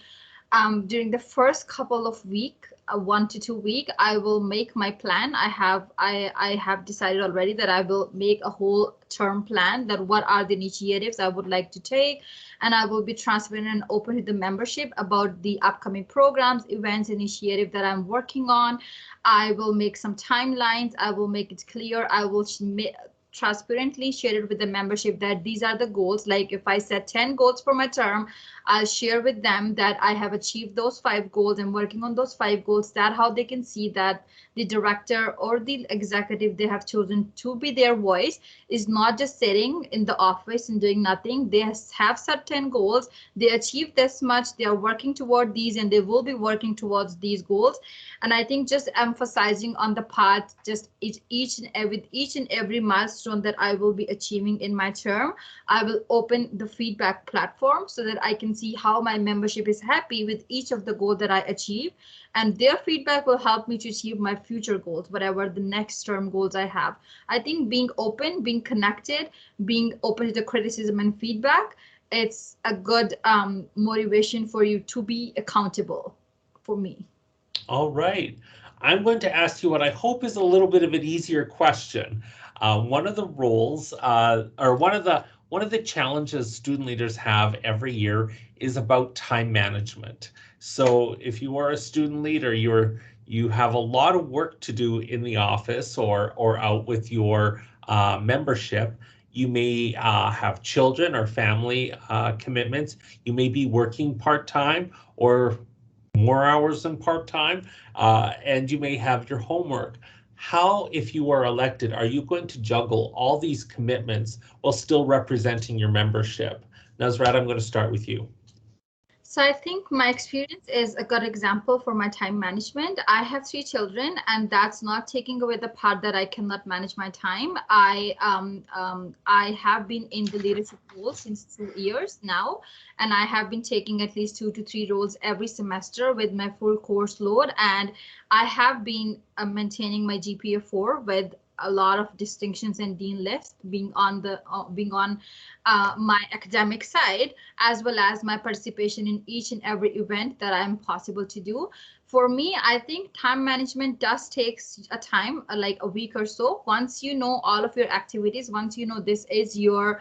during the first couple of week, 1 to 2 week, I will make my plan. I have decided already that I will make a whole term plan, that what are the initiatives I would like to take, and I will be transparent and open to the membership about the upcoming programs, events, initiative that I'm working on. I will make some timelines. I will make it clear. I will transparently share it with the membership that these are the goals. Like if I set 10 goals for my term, I'll share with them that I have achieved those 5 goals and working on those 5 goals, that how they can see that the director or the executive they have chosen to be their voice is not just sitting in the office and doing nothing. They have set 10 goals, they achieve this much, they are working toward these, and they will be working towards these goals. And I think just emphasizing on the part, just each and every milestone that I will be achieving in my term, I will open the feedback platform so that I can see how my membership is happy with each of the goal that I achieve. And their feedback will help me to achieve my future goals, whatever the next term goals I have. I think being open, being connected, being open to the criticism and feedback, it's a good motivation for you to be accountable for me. All right. I'm going to ask you what I hope is a little bit of an easier question. One of the roles, or one of the challenges student leaders have every year is about time management. So if you are a student leader, you have a lot of work to do in the office or out with your membership. You may have children or family commitments. You may be working part-time or more hours than part-time, and you may have your homework. How, if you are elected, are you going to juggle all these commitments while still representing your membership? Nazrat, I'm going to start with you. So I think my experience is a good example for my time management. I have 3 children, and that's not taking away the part that I cannot manage my time. I have been in the leadership role since 2 years now, and I have been taking at least 2 to 3 roles every semester with my full course load. And I have been maintaining my GPA 4 with a lot of distinctions and dean lists, being on my academic side, as well as my participation in each and every event that I'm possible to do. For me, I think time management does take a time, like a week or so. Once you know all of your activities, once you know this is your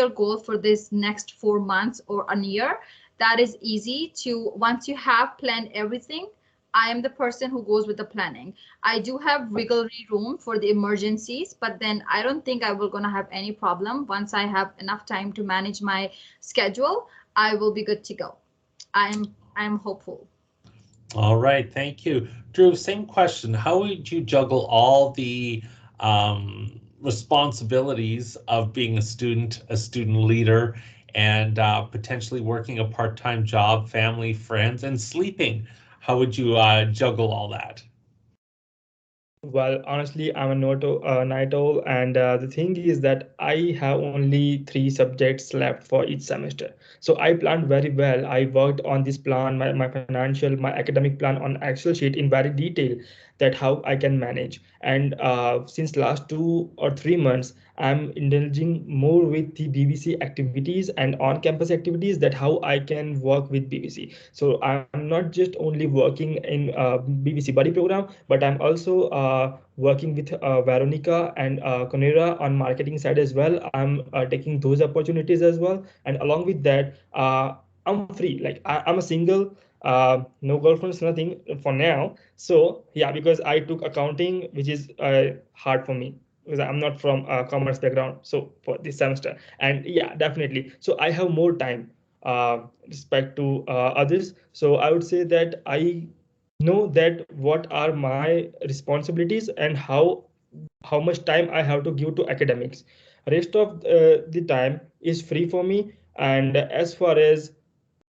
goal for this next 4 months or a year, that is easy to, once you have planned everything. I am the person who goes with the planning. I do have wiggle room for the emergencies, but then I don't think I will gonna have any problem. Once I have enough time to manage my schedule, I will be good to go. I'm hopeful. All right, thank you. Dhruv, same question. How would you juggle all the responsibilities of being a student leader, and potentially working a part-time job, family, friends, and sleeping? How would you juggle all that? Well, honestly, I'm a night owl, and the thing is that I have only 3 subjects left for each semester. So I planned very well. I worked on this plan, my financial, my academic plan on Excel sheet in very detail, that how I can manage. And since last 2 or 3 months, I'm indulging more with the BBC activities and on-campus activities, that how I can work with BBC. So I'm not just only working in BBC Buddy program, but I'm also working with Veronica and Conera on marketing side as well. I'm taking those opportunities as well. And along with that, I'm free. Like I'm a single, no girlfriends, nothing for now. So yeah, because I took accounting, which is hard for me, because I'm not from a commerce background. So for this semester, and yeah, definitely. So I have more time respect to others. So I would say that I know that what are my responsibilities and how much time I have to give to academics. Rest of the time is free for me. And as far as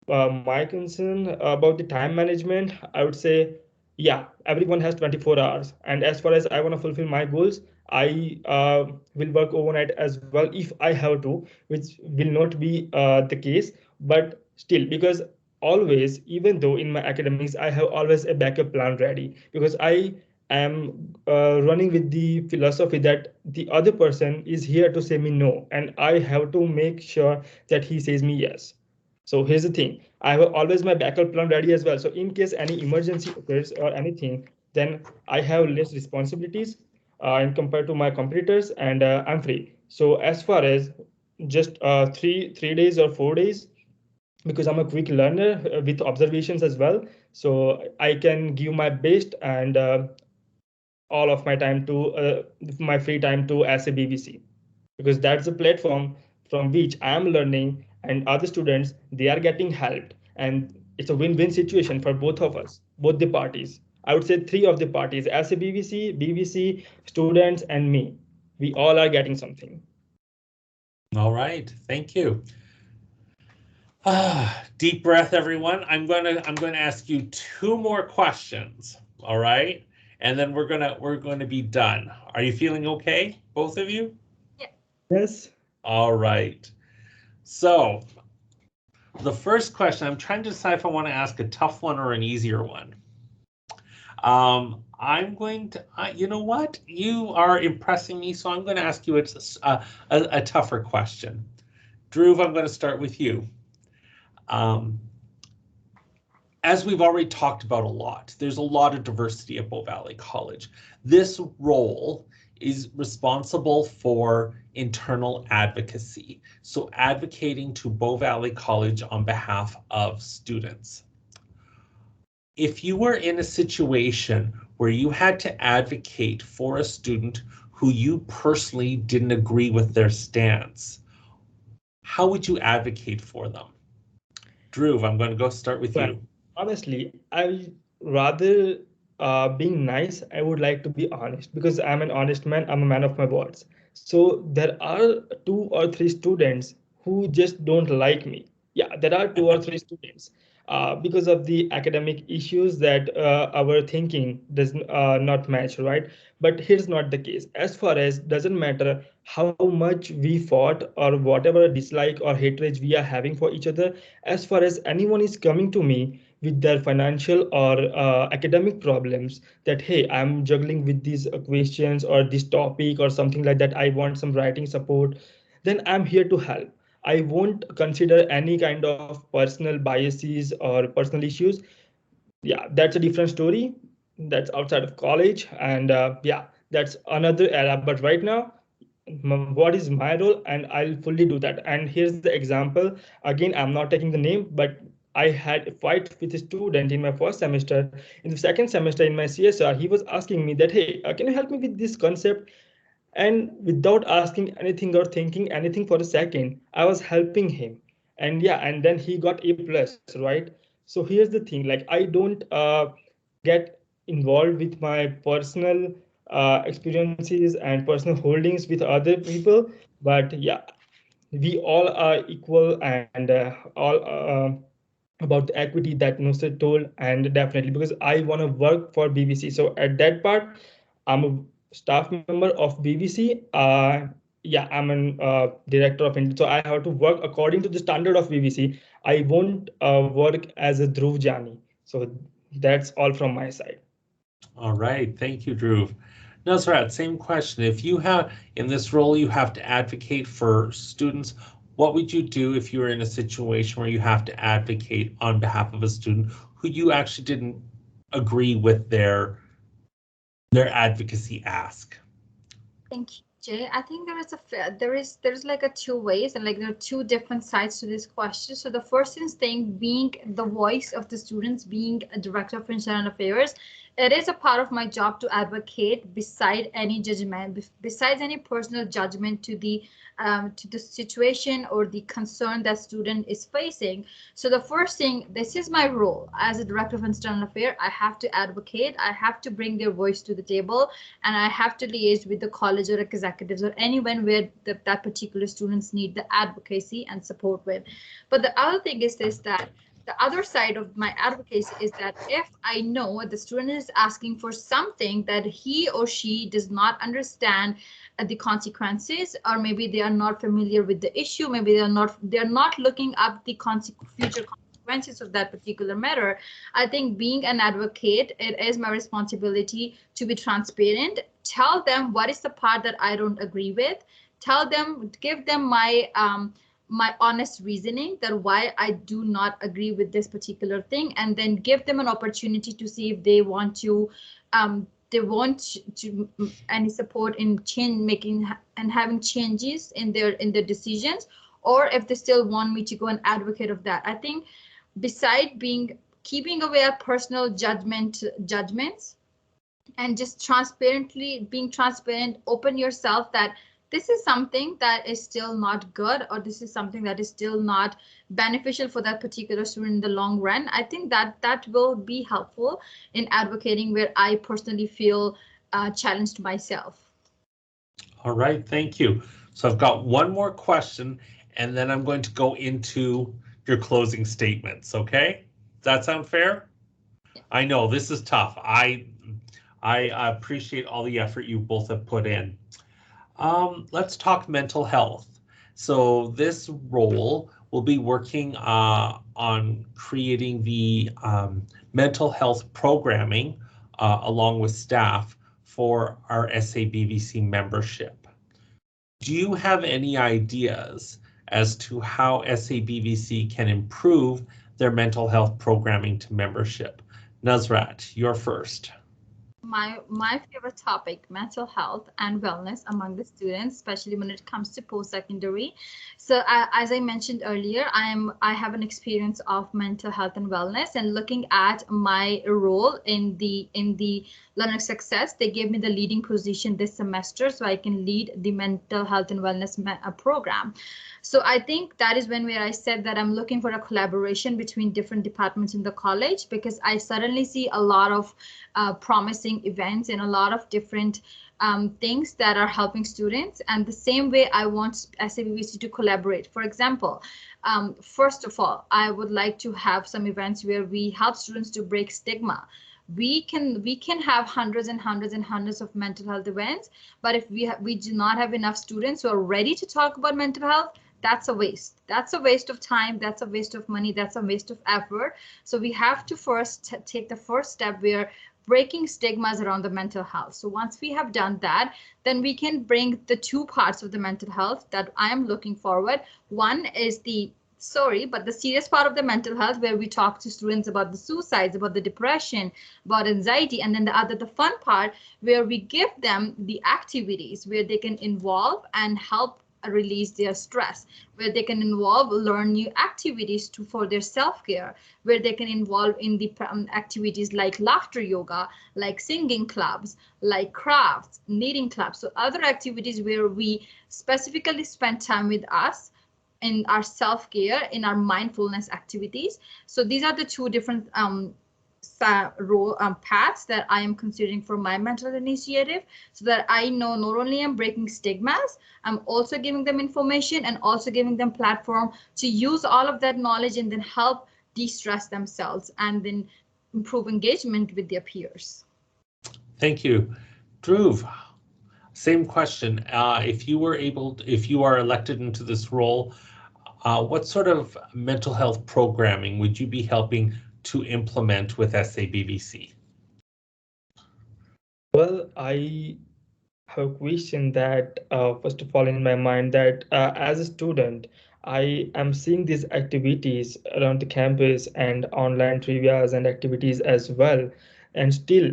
my concern about the time management, I would say, yeah, everyone has 24 hours. And as far as I want to fulfill my goals, I will work overnight as well if I have to, which will not be the case. But still, because always, even though in my academics, I have always a backup plan ready, because I am running with the philosophy that the other person is here to say me no, and I have to make sure that he says me yes. So here's the thing. I have always my backup plan ready as well. So in case any emergency occurs or anything, then I have less responsibilities in compared to my competitors, and I'm free. So as far as just three days or 4 days, because I'm a quick learner with observations as well, so I can give my best, and all of my time to my free time to SABVC, because that's the platform from which I am learning, and other students, they are getting helped, and it's a win-win situation for both of us, both the parties. I would say 3 of the parties: SABVC, BBC, students, and me. We all are getting something. All right, thank you. Deep breath, everyone. I'm going to ask you 2 more questions. All right, and then we're going to be done. Are you feeling okay, both of you? Yeah. Yes. All right. So the first question, I'm trying to decide if I want to ask a tough one or an easier one. I'm going to, you know what? You are impressing me, so I'm going to ask you a tougher question. Dhruv, I'm going to start with you. As we've already talked about a lot, there's a lot of diversity at Bow Valley College. This role is responsible for internal advocacy, so advocating to Bow Valley College on behalf of students. If you were in a situation where you had to advocate for a student who you personally didn't agree with their stance, how would you advocate for them? Dhruv, I'm going to go start with you. Honestly, I rather being nice, I would like to be honest, because I'm an honest man, I'm a man of my words. So there are 2 or 3 students who just don't like me. yeah, there are 2 or 3 students because of the academic issues that our thinking does not match, right? But here's not the case. As far as doesn't matter how much we fought or whatever dislike or hatred we are having for each other, as far as anyone is coming to me with their financial or academic problems, that hey, I'm juggling with these questions or this topic or something like that, I want some writing support, then I'm here to help. I won't consider any kind of personal biases or personal issues. Yeah, that's a different story. That's outside of college, and yeah, that's another era. But right now, what is my role, and I'll fully do that. And here's the example. Again, I'm not taking the name, but I had a fight with a student in my first semester. In the second semester in my CSR, he was asking me that, hey, can you help me with this concept? And without asking anything or thinking anything for a second, I was helping him. And yeah, and then he got A plus, right? So here's the thing, like I don't get involved with my personal experiences and personal holdings with other people, but yeah, we all are equal, and all about the equity that Nusrat told, and definitely because I want to work for BBC. So at that part, I'm a staff member of BBC. Yeah, I'm an director of India, so I have to work according to the standard of BBC. I won't work as a Dhruv Jani. So that's all from my side. All right, thank you, Dhruv. Nusrat, same question. If you have, in this role, you have to advocate for students, what would you do if you were in a situation where you have to advocate on behalf of a student who you actually didn't agree with their advocacy ask? Thank you, Jay. I think there's like a two ways, and like there are two different sides to this question. So the first is thing being the voice of the students, being a director of internal affairs. It is a part of my job to advocate beside any judgment, besides any personal judgment to the situation or the concern that student is facing. So the first thing, this is my role as a director of external affairs. I have to advocate, I have to bring their voice to the table, and I have to liaise with the college or executives or anyone where that particular students need the advocacy and support with. But the other thing is this, that the other side of my advocacy is that if I know the student is asking for something that he or she does not understand the consequences, or maybe they are not familiar with the issue, maybe they're not looking up the future consequences of that particular matter, I think being an advocate, it is my responsibility to be transparent, tell them what is the part that I don't agree with, tell them, give them my honest reasoning that why I do not agree with this particular thing, and then give them an opportunity to see if they want to any support in change making and having changes in their decisions, or if they still want me to go and advocate of that. I think beside keeping away personal judgments and just being transparent, open yourself that this is something that is still not good, or this is something that is still not beneficial for that particular student in the long run. I think that will be helpful in advocating where I personally feel challenged myself. All right, thank you. So I've got one more question, and then I'm going to go into your closing statements, okay? Does that sound fair? Yeah. I know this is tough. I appreciate all the effort you both have put in. Let's talk mental health. So this role will be working on creating the mental health programming along with staff for our SABVC membership. Do you have any ideas as to how SABVC can improve their mental health programming to membership? Nusrat, you're first. My favorite topic, mental health and wellness among the students, especially when it comes to post-secondary. So as I mentioned earlier, I have an experience of mental health and wellness, and looking at my role in the learner success, they gave me the leading position this semester, so I can lead the mental health and wellness program. So I think that is where I said that I'm looking for a collaboration between different departments in the college, because I suddenly see a lot of promising doing events in a lot of different things that are helping students. And the same way I want SABVC to collaborate. For example, first of all, I would like to have some events where we help students to break stigma. We can have hundreds and hundreds and hundreds of mental health events, but if we do not have enough students who are ready to talk about mental health, that's a waste. That's a waste of time. That's a waste of money. That's a waste of effort. So we have to first take the first step where breaking stigmas around the mental health. So once we have done that, then we can bring the two parts of the mental health that I am looking forward. One is the serious part of the mental health, where we talk to students about the suicides, about the depression, about anxiety, and then the fun part where we give them the activities where they can involve and help release their stress, where they can learn new activities for their self-care, where they can involve in the activities like laughter yoga, like singing clubs, like crafts, knitting clubs. So other activities where we specifically spend time with us in our self-care, in our mindfulness activities. So these are the two different paths that I am considering for my mental initiative, so that I know not only I'm breaking stigmas, I'm also giving them information and also giving them platform to use all of that knowledge and then help de-stress themselves and then improve engagement with their peers. Thank you. Dhruv, same question. If you are elected into this role, what sort of mental health programming would you be helping to implement with SABVC? Well, I have a question that first of all in my mind, that as a student, I am seeing these activities around the campus and online trivias and activities as well, and still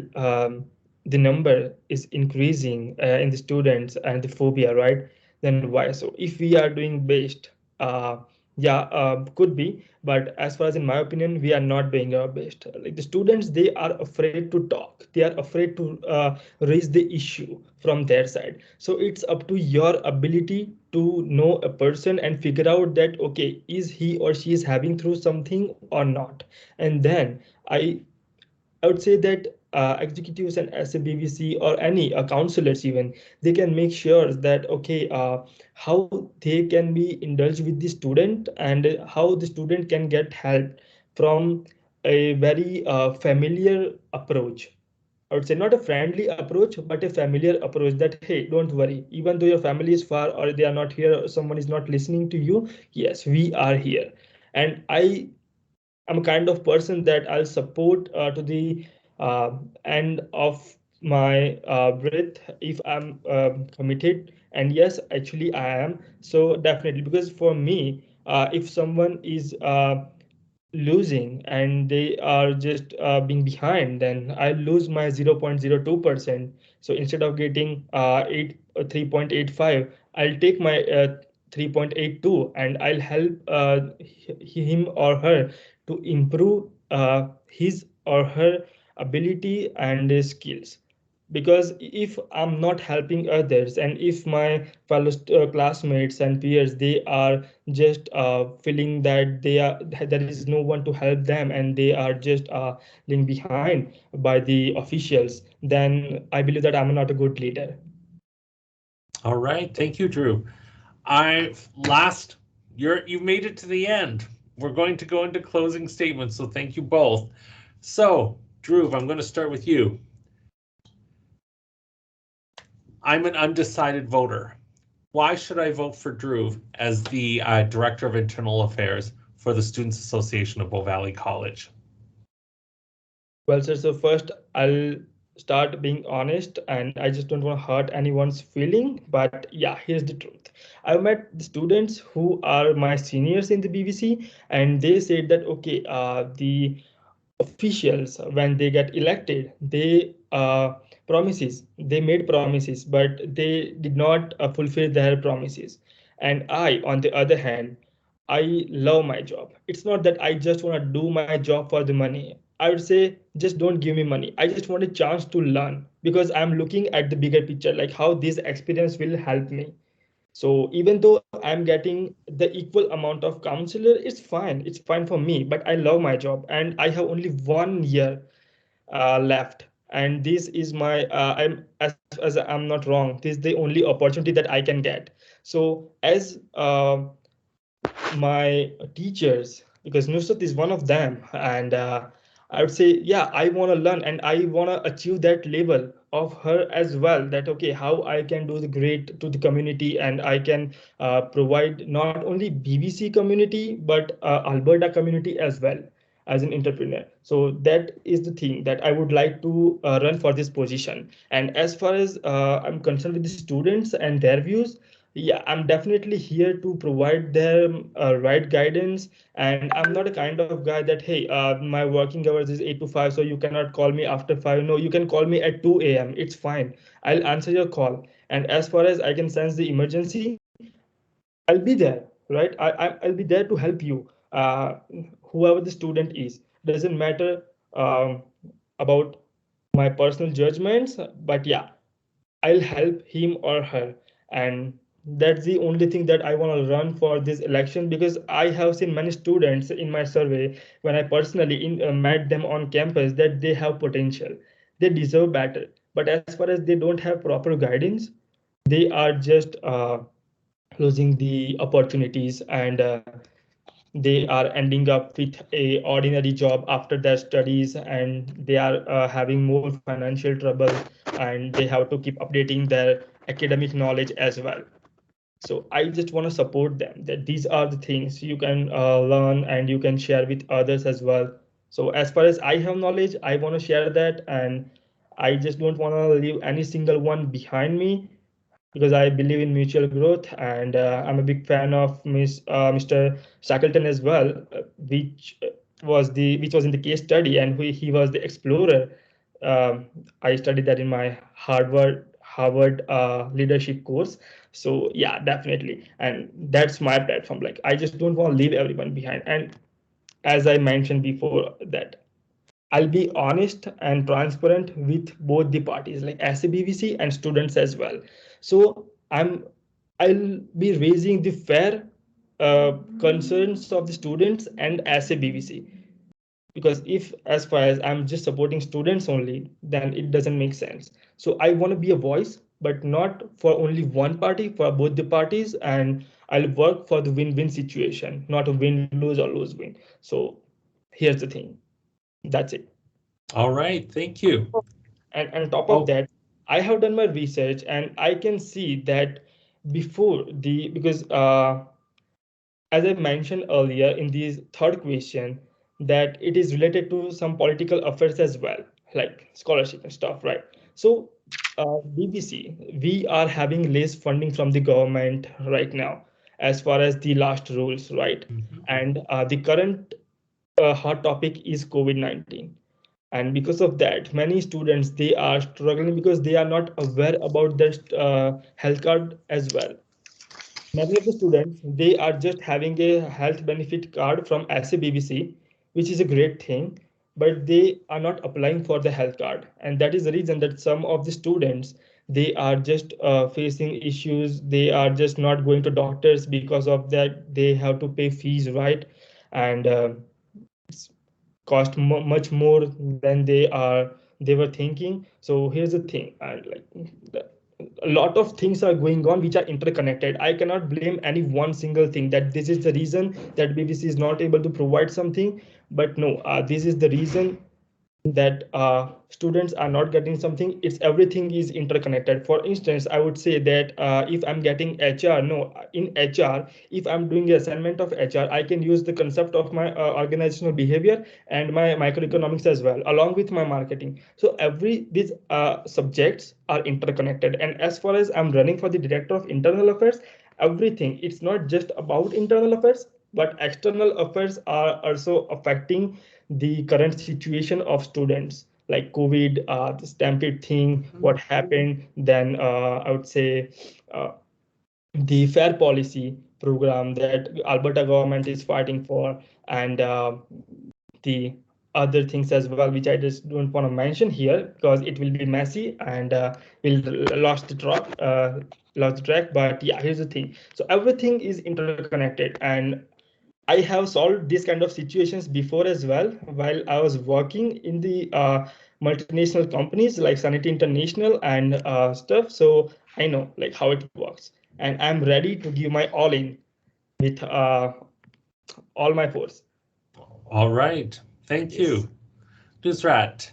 the number is increasing in the students and the phobia, right? Then why? So if we are doing best, uh, yeah, could be, but as far as in my opinion, we are not doing our best. Like the students, they are afraid to talk, they are afraid to raise the issue from their side. So it's up to your ability to know a person and figure out that, okay, is he or she is having through something or not. And then I would say that executives and SABVC or any counselors even, they can make sure that, okay, how they can be indulged with the student and how the student can get help from a very familiar approach. I would say not a friendly approach, but a familiar approach that, hey, don't worry, even though your family is far or they are not here, or someone is not listening to you, yes, we are here. And I'm a kind of person that I'll support to the end of my breath if I'm committed. And yes, actually I am. So definitely, because for me, if someone is losing and they are just being behind, then I lose my 0.02%. So instead of getting 3.85, I'll take my 3.82 and I'll help him or her to improve his or her ability and skills. Because if I'm not helping others, and if my fellow classmates and peers, they are just feeling that there is no one to help them and they are just being behind by the officials, then I believe that I'm not a good leader. All right, thank you, Dhruv. You've made it to the end. We're going to go into closing statements, so thank you both. So, Dhruv, I'm going to start with you. I'm an undecided voter. Why should I vote for Dhruv as the Director of Internal Affairs for the Students Association of Bow Valley College? Well, sir, so first I'll start being honest, and I just don't want to hurt anyone's feeling. But yeah, here's the truth. I've met the students who are my seniors in the BVC, and they said that, okay, the officials, when they get elected, they made promises, but they did not fulfill their promises. And I, on the other hand, I love my job. It's not that I just want to do my job for the money. I would say, just don't give me money. I just want a chance to learn, because I'm looking at the bigger picture, like how this experience will help me. So even though I'm getting the equal amount of counselor, it's fine. It's fine for me, but I love my job and I have only 1 year left. and this is my as I'm not wrong, this is the only opportunity that I can get. So as my teachers, because Nusrat is one of them, and I would say, yeah, I want to learn and I want to achieve that level of her as well. That okay, how I can do the great to the community, and I can provide not only BBC community but Alberta community as well as an entrepreneur. So that is the thing that I would like to run for this position. And as far as I'm concerned with the students and their views, yeah, I'm definitely here to provide them right guidance. And I'm not a kind of guy that, hey, my working hours is 8 to 5, so you cannot call me after 5. No, you can call me at 2 a.m. It's fine. I'll answer your call. And as far as I can sense the emergency, I'll be there, right? I'll be there to help you, whoever the student is. Doesn't matter about my personal judgments, but yeah, I'll help him or her. And that's the only thing that I want to run for this election, because I have seen many students in my survey when I personally met them on campus that they have potential. They deserve better. But as far as they don't have proper guidance, they are just losing the opportunities, and they are ending up with a ordinary job after their studies, and they are having more financial trouble, and they have to keep updating their academic knowledge as well. So I just want to support them that these are the things you can learn and you can share with others as well. So as far as I have knowledge, I want to share that, and I just don't want to leave any single one behind me, because I believe in mutual growth, and I'm a big fan of Mr. Shackleton as well, which was in the case study, and he was the explorer. I studied that in my Harvard leadership course. So yeah, definitely, and that's my platform. Like I just don't want to leave everyone behind, and as I mentioned before, that I'll be honest and transparent with both the parties, like SABVC and students as well. So I'll be raising the fair concerns of the students and SABVC, because if as far as I'm just supporting students only, then it doesn't make sense. So I want to be a voice, but not for only one party, for both the parties, and I'll work for the win-win situation, not a win-lose or lose-win. So here's the thing. That's it. All right, thank you. And on top of Oh, that, I have done my research, and I can see that before the because as I mentioned earlier in this third question, that it is related to some political affairs as well, like scholarship and stuff, right? So BBC, we are having less funding from the government right now as far as the last rules, right? mhm. And the current hot topic is COVID-19, and because of that many students they are struggling because they are not aware about their health card as well. Many of the students they are just having a health benefit card from SABVC, which is a great thing, but they are not applying for the health card, and that is the reason that some of the students they are just facing issues. They are just not going to doctors because of that they have to pay fees, right? And cost much more than they were thinking. So here's the thing, and like a lot of things are going on which are interconnected. I cannot blame any one single thing that this is the reason that BBC is not able to provide something, but no, this is the reason that students are not getting something. It's everything is interconnected. For instance, I would say that if I'm getting HR, no, in HR, if I'm doing the assignment of HR, I can use the concept of my organizational behavior and my microeconomics as well, along with my marketing. So every these subjects are interconnected. And as far as I'm running for the director of internal affairs, everything, it's not just about internal affairs, but external affairs are also affecting the current situation of students, like COVID, the stampede thing, what happened, then I would say the fair policy program that Alberta government is fighting for, and the other things as well, which I just don't want to mention here because it will be messy and we'll lost the track. Lost the track, but yeah, here's the thing. So everything is interconnected, and I have solved these kind of situations before as well while I was working in the multinational companies like Sanity International and stuff. So I know like how it works, and I'm ready to give my all in with all my force. All right. Thank Yes. you. Nusrat,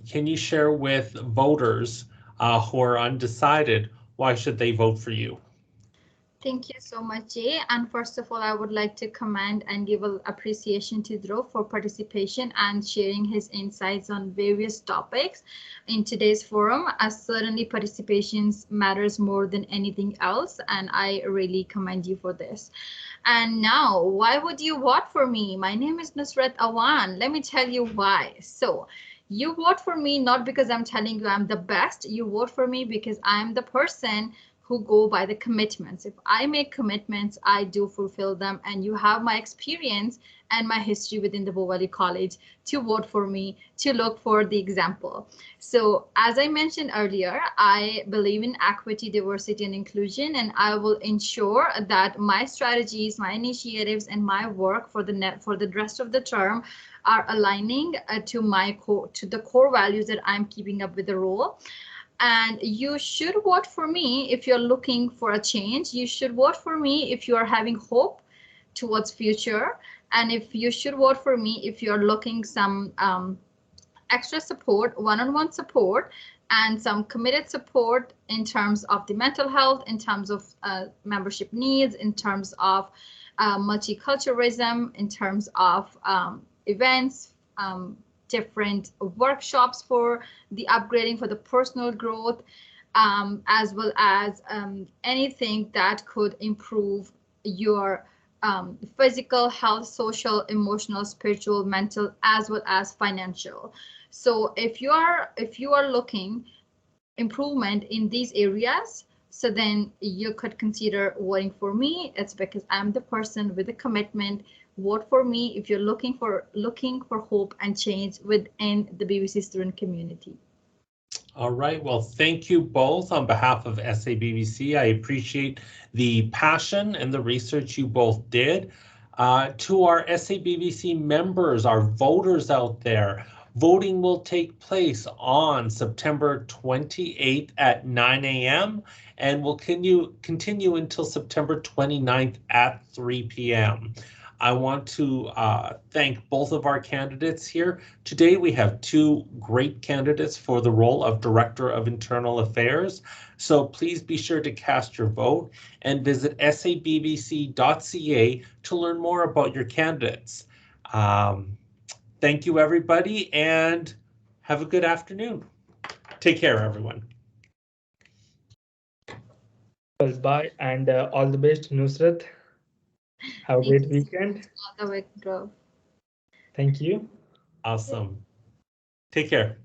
can you share with voters who are undecided why should they vote for you? Thank you so much, Jay. And first of all, I would like to commend and give appreciation to Dhruv for participation and sharing his insights on various topics in today's forum. As certainly participation matters more than anything else, and I really commend you for this. And now, why would you vote for me? My name is Nusrat Awan. Let me tell you why. So, you vote for me not because I'm telling you I'm the best. You vote for me because I'm the person who go by the commitments. If I make commitments, I do fulfill them. And you have my experience and my history within the Bow Valley College to vote for me, to look for the example. So as I mentioned earlier, I believe in equity, diversity, and inclusion, and I will ensure that my strategies, my initiatives, and my work for the rest of the term are aligning to the core values that I'm keeping up with the role. And you should vote for me if you're looking for a change. You should vote for me if you are having hope towards future. And if you should vote for me if you're looking some extra support, one-on-one support, and some committed support in terms of the mental health, in terms of membership needs, in terms of multiculturalism, in terms of events, different workshops for the upgrading for the personal growth, as well as anything that could improve your physical health, social, emotional, spiritual, mental, as well as financial. So if you are looking improvement in these areas, so then you could consider voting for me. It's because I'm the person with a commitment. Vote for me if you're looking for hope and change within the BVC student community. All right. Well, thank you both on behalf of SABVC. I appreciate the passion and the research you both did. To our SABVC members, our voters out there, voting will take place on September 28th at 9 a.m. and will continue until September 29th at 3 p.m. I want to thank both of our candidates here. Today we have two great candidates for the role of Director of Internal Affairs. So please be sure to cast your vote and visit sabvc.ca to learn more about your candidates. Thank you, everybody, and have a good afternoon. Take care, everyone. Well, bye, and all the best, Nusrat. Have a great weekend. All the way, Dhruv. Thank you. Awesome. Take care.